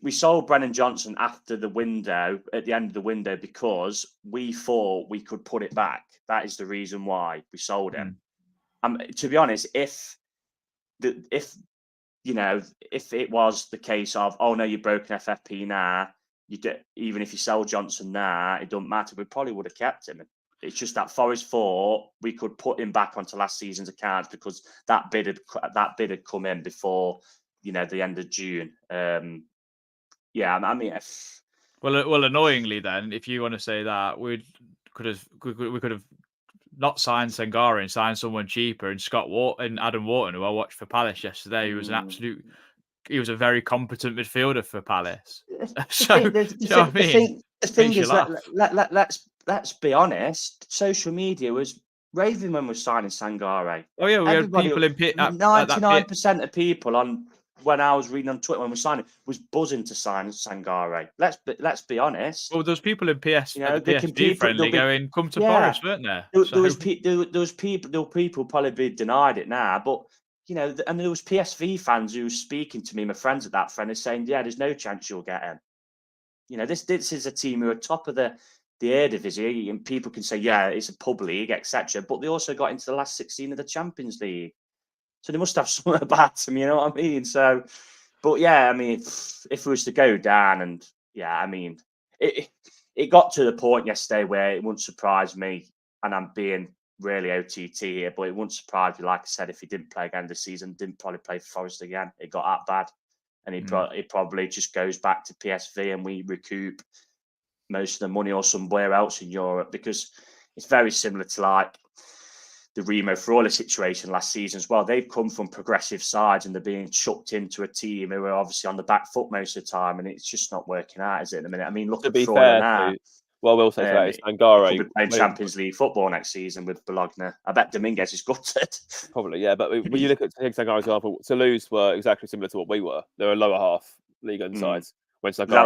we sold Brennan Johnson after the window, at the end of the window, because we thought we could put it back. That is the reason why we sold him. To be honest, if it was the case of, oh no, you've broken FFP now, even if you sell Johnson now, it doesn't matter. We probably would have kept him. It's just that Forest thought we could put him back onto last season's accounts because that bid had come in before the end of June. Yeah, I mean, well, annoyingly, then, if you want to say that, we could have not signed Sangare and signed someone cheaper, and Adam Wharton, who I watched for Palace yesterday, who was he was a very competent midfielder for Palace. So, the thing is, let's be honest. Social media was raving when we were signing Sangare. Oh yeah, we had people in 99% of people when I was reading on Twitter when we signed it was buzzing to sign Sangare. Let's be honest. Well, there's people in PSG friendly going, "Come to Forest," weren't there? There was people probably be denied it now, but and there was PSV fans who were speaking to me, my friends at that friend, are saying, "Yeah, there's no chance you'll get him." This is a team who are top of the Eredivisie, and people can say, "Yeah, it's a pub league, etc." But they also got into the last 16 of the Champions League. So they must have something about them, you know what I mean? So, but yeah, I mean, if it was to go down, and yeah, I mean, it got to the point yesterday where it wouldn't surprise me, and I'm being really OTT here, but it wouldn't surprise me, like I said, if he didn't play again this season, didn't probably play for Forest again. It got that bad, and he probably just goes back to PSV, and we recoup most of the money or somewhere else in Europe, because it's very similar to like the Remo Freuler situation last season as well. They've come from progressive sides and they're being chucked into a team who are obviously on the back foot most of the time, and it's just not working out, is it, at the minute? I mean, look at Freuler now. Well, we'll say today is Sangare will be playing Champions League football next season with Bologna. I bet Dominguez is gutted. Probably, yeah. But when you look at Sangare's example, Toulouse were exactly similar to what we were. They were lower half league sides. When that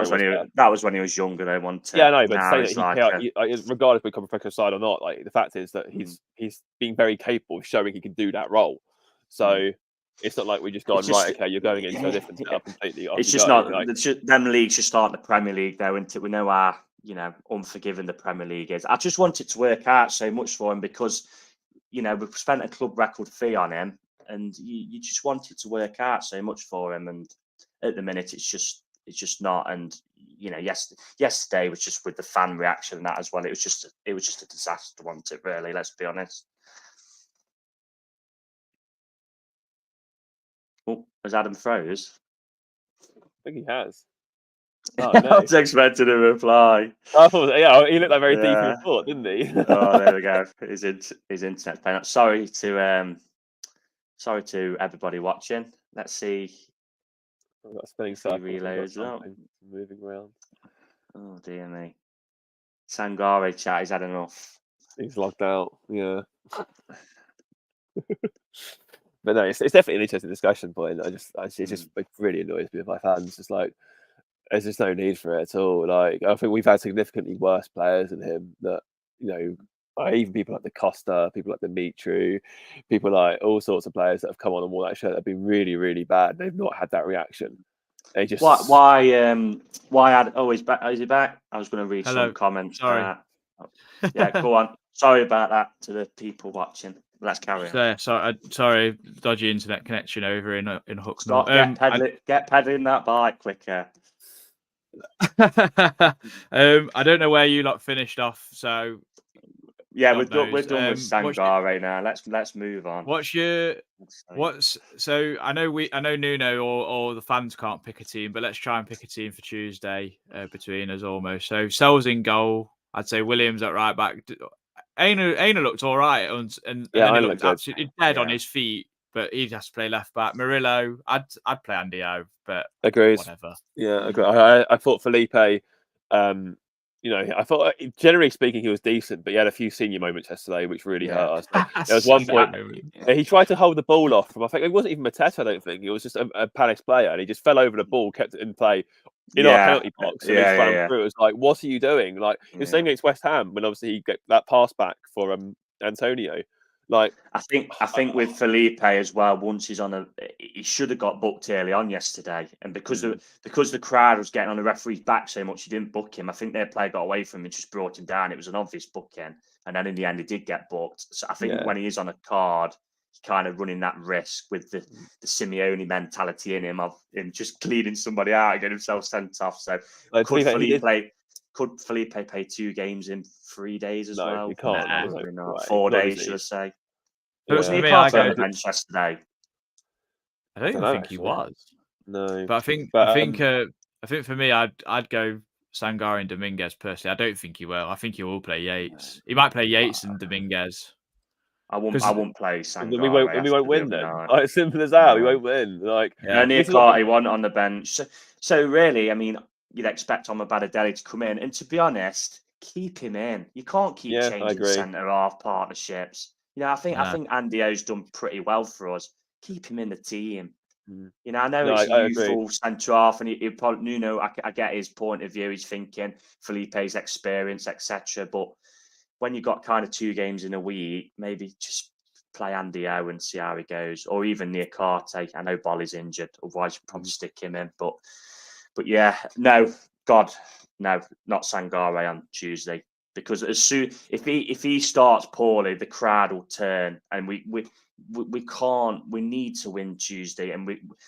was when he was younger. They wanted. Yeah, no, but saying that regardless of becoming a professional side or not, like the fact is that he's being very capable of showing he can do that role. So it's not like we just gone right. Okay, you're going into a different setup completely. It's just not. Them leagues just start the Premier League though, isn't it? We know how unforgiving the Premier League is. I just want it to work out so much for him because we've spent a club record fee on him, and you just want it to work out so much for him. And at the minute, it's just not. And yesterday was just with the fan reaction and that as well. It was just a disaster, wasn't it? Really, let's be honest. Oh, has Adam froze? I think he has. Oh, no. I was expecting a reply. I thought, he looked like very deep in thought, didn't he? Oh, there we go. His internet's playing up. Sorry to everybody watching. Let's see. I've got a spinning cycle. Reloads up. Moving around. Oh dear me. Sangare chat. He's had enough. He's logged out. Yeah. But no, it's definitely an interesting discussion point. It really annoys me with my fans. It's like there's just no need for it at all. Like I think we've had significantly worse players than him. That even people like the Costa, people like the Mitru, people like all sorts of players that have come on and won that show that have been really, really bad. They've not had that reaction. They just why he's back. Is he back? I was going to read some comments. Sorry. Yeah, go on. Sorry about that to the people watching. Let's carry on. Sorry, dodgy internet connection over in Hucknall. Get pedaling that bike quicker. I don't know where you lot finished off, so yeah, we're done with Sangare now. Let's move on. So I know Nuno or the fans can't pick a team, but let's try and pick a team for Tuesday between us almost. So Sells in goal. I'd say Williams at right back. Aina looked all right, and then he looked absolutely dead on his feet. But he has to play left back. Murillo, I'd play Andy O, but agreed. Whatever. Yeah, agree. I thought Felipe. I thought generally speaking he was decent, but he had a few senior moments yesterday which really hurt us. There was one point he tried to hold the ball off from. I think it wasn't even Mateta. I don't think it was just a Palace player, and he just fell over the ball, kept it in play in our penalty box, and through. It was like, what are you doing? Like you're saying against West Ham when obviously he get that pass back for Antonio. Like, I think with Felipe as well, once he's on he should have got booked early on yesterday, and because the crowd was getting on the referee's back so much, he didn't book him. I think their player got away from him and just brought him down. It was an obvious booking, and then in the end, he did get booked. So I think when he is on a card, he's kind of running that risk with the Simeone mentality in him of him just cleaning somebody out and getting himself sent off. So could Felipe play 2 games in 3 days as well? He can't. Probably not. 4 days, should I say? Wasn't he me, can't go to the bench yesterday. I don't even think he was. No, but I think for me, I'd go Sangare and Dominguez personally. I don't think he will. I think he will play Yates. He might play Yates and Dominguez. I won't play Sangare. We won't win then. Like, simple as that. We won't win. Like, Niakate won on the bench. So really, I mean, you'd expect Amabadadeli to come in, and to be honest, keep him in. You can't keep changing centre half partnerships. I think Andy O's done pretty well for us. Keep him in the team. I know it's a youthful centre half, and he probably Nuno. I get his point of view. He's thinking Felipe's experience, etc. But when you've got kind of 2 games in a week, maybe just play Andy O and see how he goes, or even Niakate. I know Bolly's injured, otherwise you'd probably stick him in. But yeah, no, not Sangare on Tuesday. Because as soon if he starts poorly, the crowd will turn, and we can't. We need to win Tuesday, and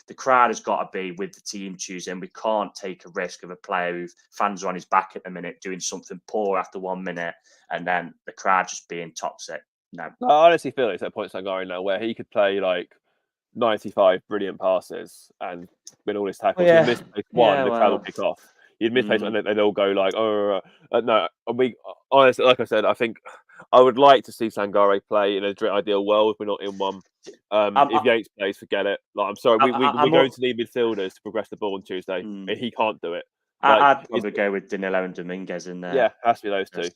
the crowd has got to be with the team Tuesday, and we can't take a risk of a player who fans are on his back at the minute doing something poor after 1 minute, and then the crowd just being toxic. No, I honestly feel it's at point Sangare now where he could play like 95 brilliant passes and win all his tackles. He'd miss the crowd will kick off. You'd miss and they'd all go like, no. We honestly, like I said, I think I would like to see Sangare play in an ideal world. We're not in one. If Yates plays, forget it. Like, I'm sorry, we're going to need midfielders to progress the ball on Tuesday. He can't do it. I'd probably go with Danilo and Dominguez in there. Yeah, has to be those 2.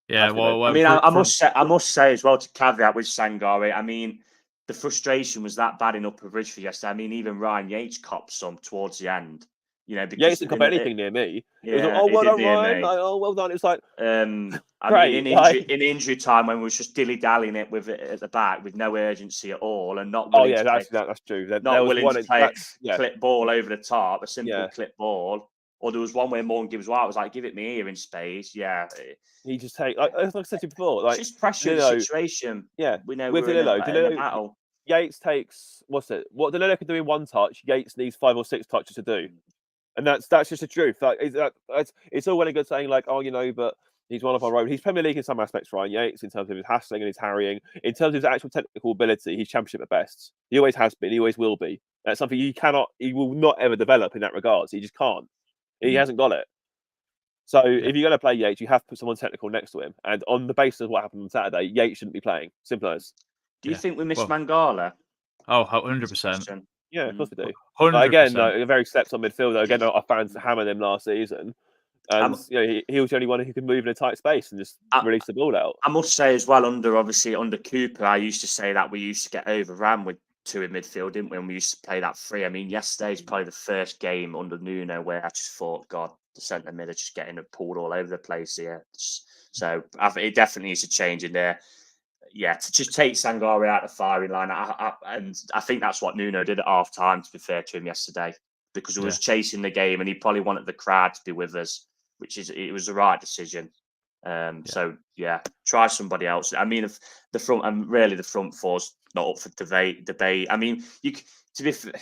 Yeah, well, I mean, I must say as well, to caveat with Sangare, I mean, the frustration was that bad in Upper Bridgeford yesterday. I mean, even Ryan Yates copped some towards the end. Because Yates didn't cop anything near me. Yeah, it was like, well done, Ryan. Like, well done. It's like, I mean, in injury time when we was just dilly-dallying it with it at the back with no urgency at all, and not willing that's true. Not willing to play clip ball over the top, a simple clip ball. Or there was one where Morgan Gibbs White was like, "Give it me here in space." Yeah, he just take like I said to you before, like it's just pressure the situation. Yeah, we know with we're in a battle. Yates takes what Danilo can do in 1 touch. Yates needs 5 or 6 touches to do. And that's just the truth. Like, it's all well and good saying like, but he's one of our own. He's Premier League in some aspects, Ryan Yates, in terms of his hassling and his harrying. In terms of his actual technical ability, he's Championship at best. He always has been. He always will be. That's something he will not ever develop in that regard. He just can't. He hasn't got it. So if you're going to play Yates, you have to put someone technical next to him. And on the basis of what happened on Saturday, Yates shouldn't be playing. Simple as. Do you think we missed Mangala? Oh, 100%. Yeah, of course we do. 100%. Again, a very slept on midfielder. Again, our fans hammered him last season. And he was the only one who could move in a tight space and just release the ball out. I must say as well, under Cooper, I used to say that we used to get overran with 2 in midfield, didn't we? When we used to play that 3. I mean, yesterday's probably the first game under Nuno where I just thought, God, the centre mid are just getting pulled all over the place here. So it definitely needs to change in there. Yeah, to just take Sangare out of the firing line. And I think that's what Nuno did at half time, to be fair to him yesterday, because he was chasing the game and he probably wanted the crowd to be with us, it was the right decision. So, yeah, try somebody else. I mean, if the front four's not up for debate. I mean, to be fair.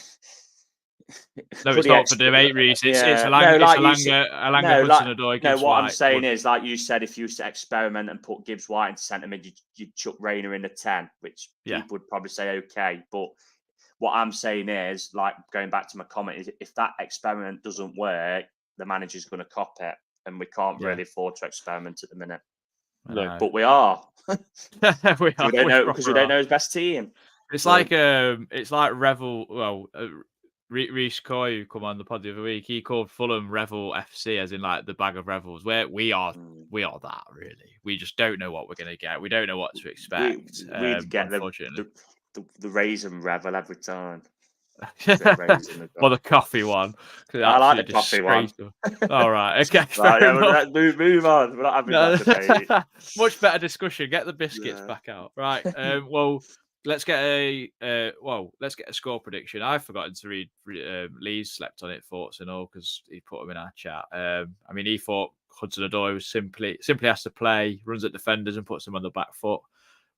No, it's not for debate, Reece. It's Alanga, Hudson-Odoi, Gibbs what White. I'm saying is, like you said, if you used to experiment and put Gibbs White into centre mid, you'd chuck Rayner in the 10, which people would probably say okay. But what I'm saying is, like going back to my comment, is if that experiment doesn't work, the manager's going to cop it, and we can't really afford to experiment at the minute. No. But we are. we are. We don't know his best team. It's like Revel. Well, Reece Coy, who come on the pod the other week, he called Fulham Revel FC, as in like the bag of revels. Where we are that really. We just don't know what we're going to get. We don't know what to expect. We'd get the raisin Revel every time. Well, the coffee one. I like the coffee one. All right, okay. Right, yeah, let's move on. We're not having that debate. Much better discussion. Get the biscuits back out. Right. Well, let's get a score prediction. I've forgotten to read Lee's slept on it thoughts and all because he put them in our chat. I mean, he thought Hudson-Odoi was simply has to play, runs at defenders and puts them on the back foot.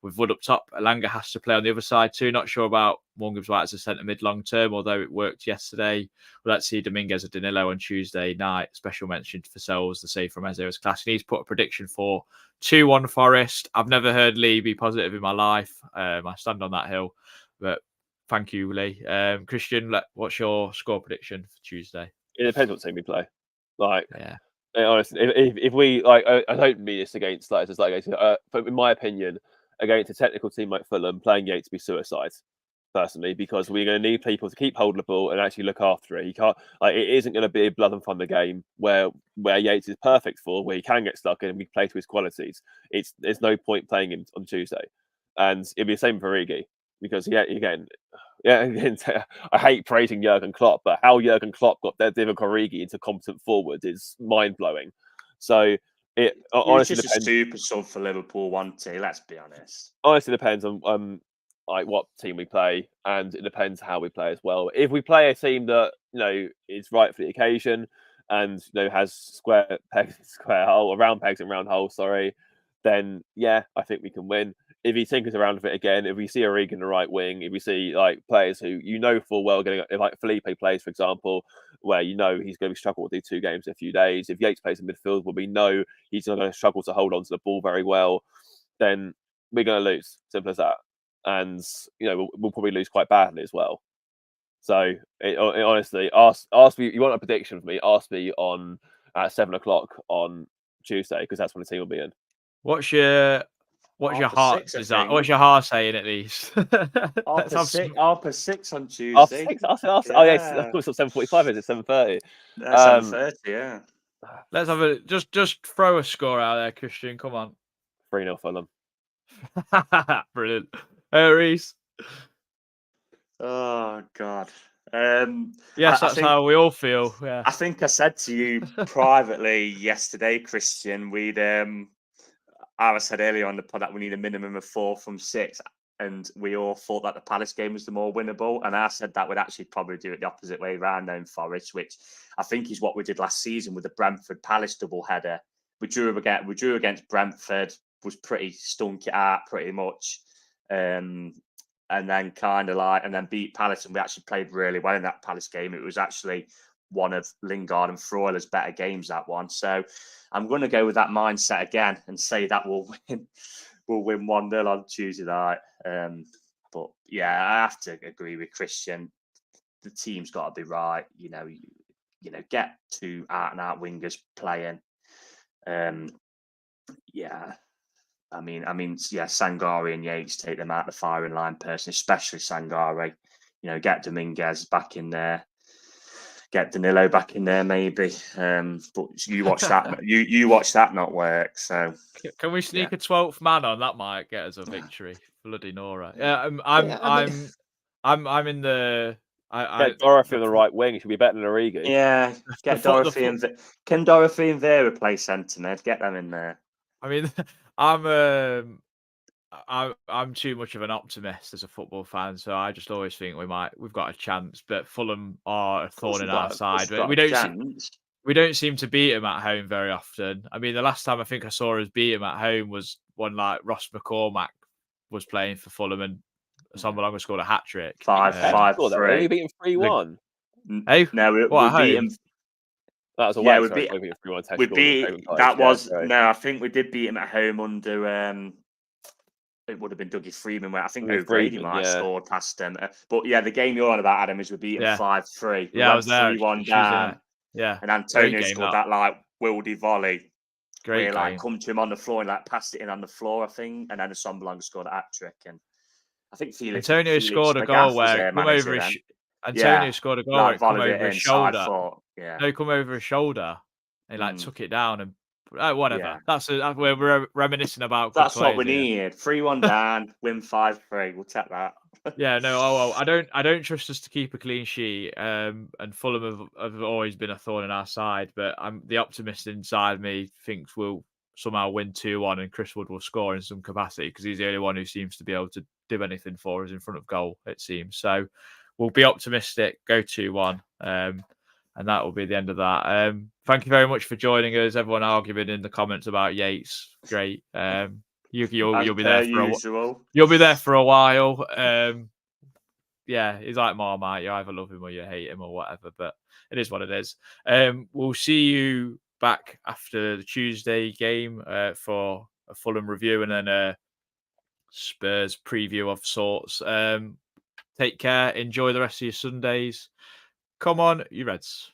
With Wood up top, Elanga has to play on the other side too. Not sure about Morgan Gibbs White as a centre mid long term, although it worked yesterday. We'll let's see Dominguez or Danilo on Tuesday night. Special mention for Sells, the save from Eze was class. And he's put a prediction for 2-1 Forest. I've never heard Lee be positive in my life. I stand on that hill, but thank you, Lee. Christian, what's your score prediction for Tuesday? It depends what team we play. Honestly, if we I don't mean this against but in my opinion, against a technical team like Fulham, playing Yates would be suicide, personally, because we're going to need people to keep hold of the ball and actually look after it. You can't, it isn't going to be a blood and thunder game where Yates is perfect for, where he can get stuck in and we play to his qualities. There's no point playing him on Tuesday, and it'll be the same for Origi because again, I hate praising Jurgen Klopp, but how Jurgen Klopp got Divock Origi into competent forward is mind blowing. So. It honestly just depends. A super sub for Liverpool, wasn't he? Let's be honest. Honestly, depends on what team we play, and it depends how we play as well. If we play a team that is right for the occasion and has square pegs, square hole, round pegs and round holes, then yeah, I think we can win. If he tinkers around with it again, if we see Origi in the right wing, if we see players who full well getting like Felipe plays, for example, where he's going to struggle to do 2 games in a few days. If Yates plays in midfield, where we know he's not going to struggle to hold on to the ball very well, then we're going to lose. Simple as that. And we'll probably lose quite badly as well. So honestly, ask me. You want a prediction from me? Ask me at 7:00 on Tuesday because that's when the team will be in. What's your heart design? What's your heart saying at least? Half 6 on Tuesday. Oh yes, of course. 7:45. Is it 7:30? 7:30. Yeah. Let's have a just throw a score out there, Christian. Come on. 3-0 Fulham. Brilliant. Reese. Oh God. Yes, that's how we all feel. Yeah. I think I said to you privately yesterday, Christian, I said earlier on the pod that we need a minimum of 4 from 6, and we all thought that the Palace game was the more winnable. And I said that we'd actually probably do it the opposite way around now in Forest, which I think is what we did last season with the Brentford Palace double header. We drew against Brentford, was pretty stunk it out pretty much, and then and then beat Palace, and we actually played really well in that Palace game. It was actually one of Lingard and Freuler's better games, that one. So I'm going to go with that mindset again and say that we'll win 1-0 on Tuesday night. But yeah, I have to agree with Christian. The team's got to be right. Get 2 out-and-out wingers playing. Sangare and Yates take them out the firing line, personally, especially Sangare. Get Dominguez back in there. Get Danilo back in there, maybe. But you watch that. You watch that not work. So can we sneak a 12th man on? That might get us a victory. Bloody Nora. Yeah, I'm in the. Get Dorothy on the right wing. It should be better than Origi. Yeah, get Dorothy and can Dorothy and Vera play centre mid? Get them in there. I mean, I'm too much of an optimist as a football fan, so I just always think we've got a chance. But Fulham are a thorn in our side. We don't seem to beat them at home very often. I mean, the last time I think I saw us beat them at home was when Ross McCormack was playing for Fulham and Sombalonga scored a hat trick. 5-3. We beat him 3-1. Hey, no, we beat him. That was a I think we did beat him at home under. It would have been Dougie Freeman, where I think O'Grady might have scored past him. But yeah, the game you're on about, Adam, is we beat him 5-3. Yeah, I was there. 3-1 down. Yeah, and Antonio scored that wildy volley. Great where, game. Come to him on the floor and passed it in on the floor, I think, and then Sombalonga scored a hat trick. And I think Felix scored a goal where Antonio scored a goal where it come over his shoulder. No, come over his shoulder. He took it down and Whatever. Yeah. That's we're reminiscing about. That's good what we players here. need. 3-1 down, win 5-3. We'll take that. Yeah, no. Oh, I don't trust us to keep a clean sheet. And Fulham have always been a thorn in our side, but I'm the optimist inside me thinks we'll somehow win 2-1, and Chris Wood will score in some capacity because he's the only one who seems to be able to do anything for us in front of goal. It seems so. We'll be optimistic. Go 2-1. And that will be the end of that. Thank you very much for joining us. Everyone arguing in the comments about Yates, great. You'll be there for usual. You'll be there for a while. Yeah, he's like Marmite. You either love him or you hate him or whatever. But it is what it is. We'll see you back after the Tuesday game for a Fulham review and then a Spurs preview of sorts. Take care. Enjoy the rest of your Sundays. Come on, you Reds.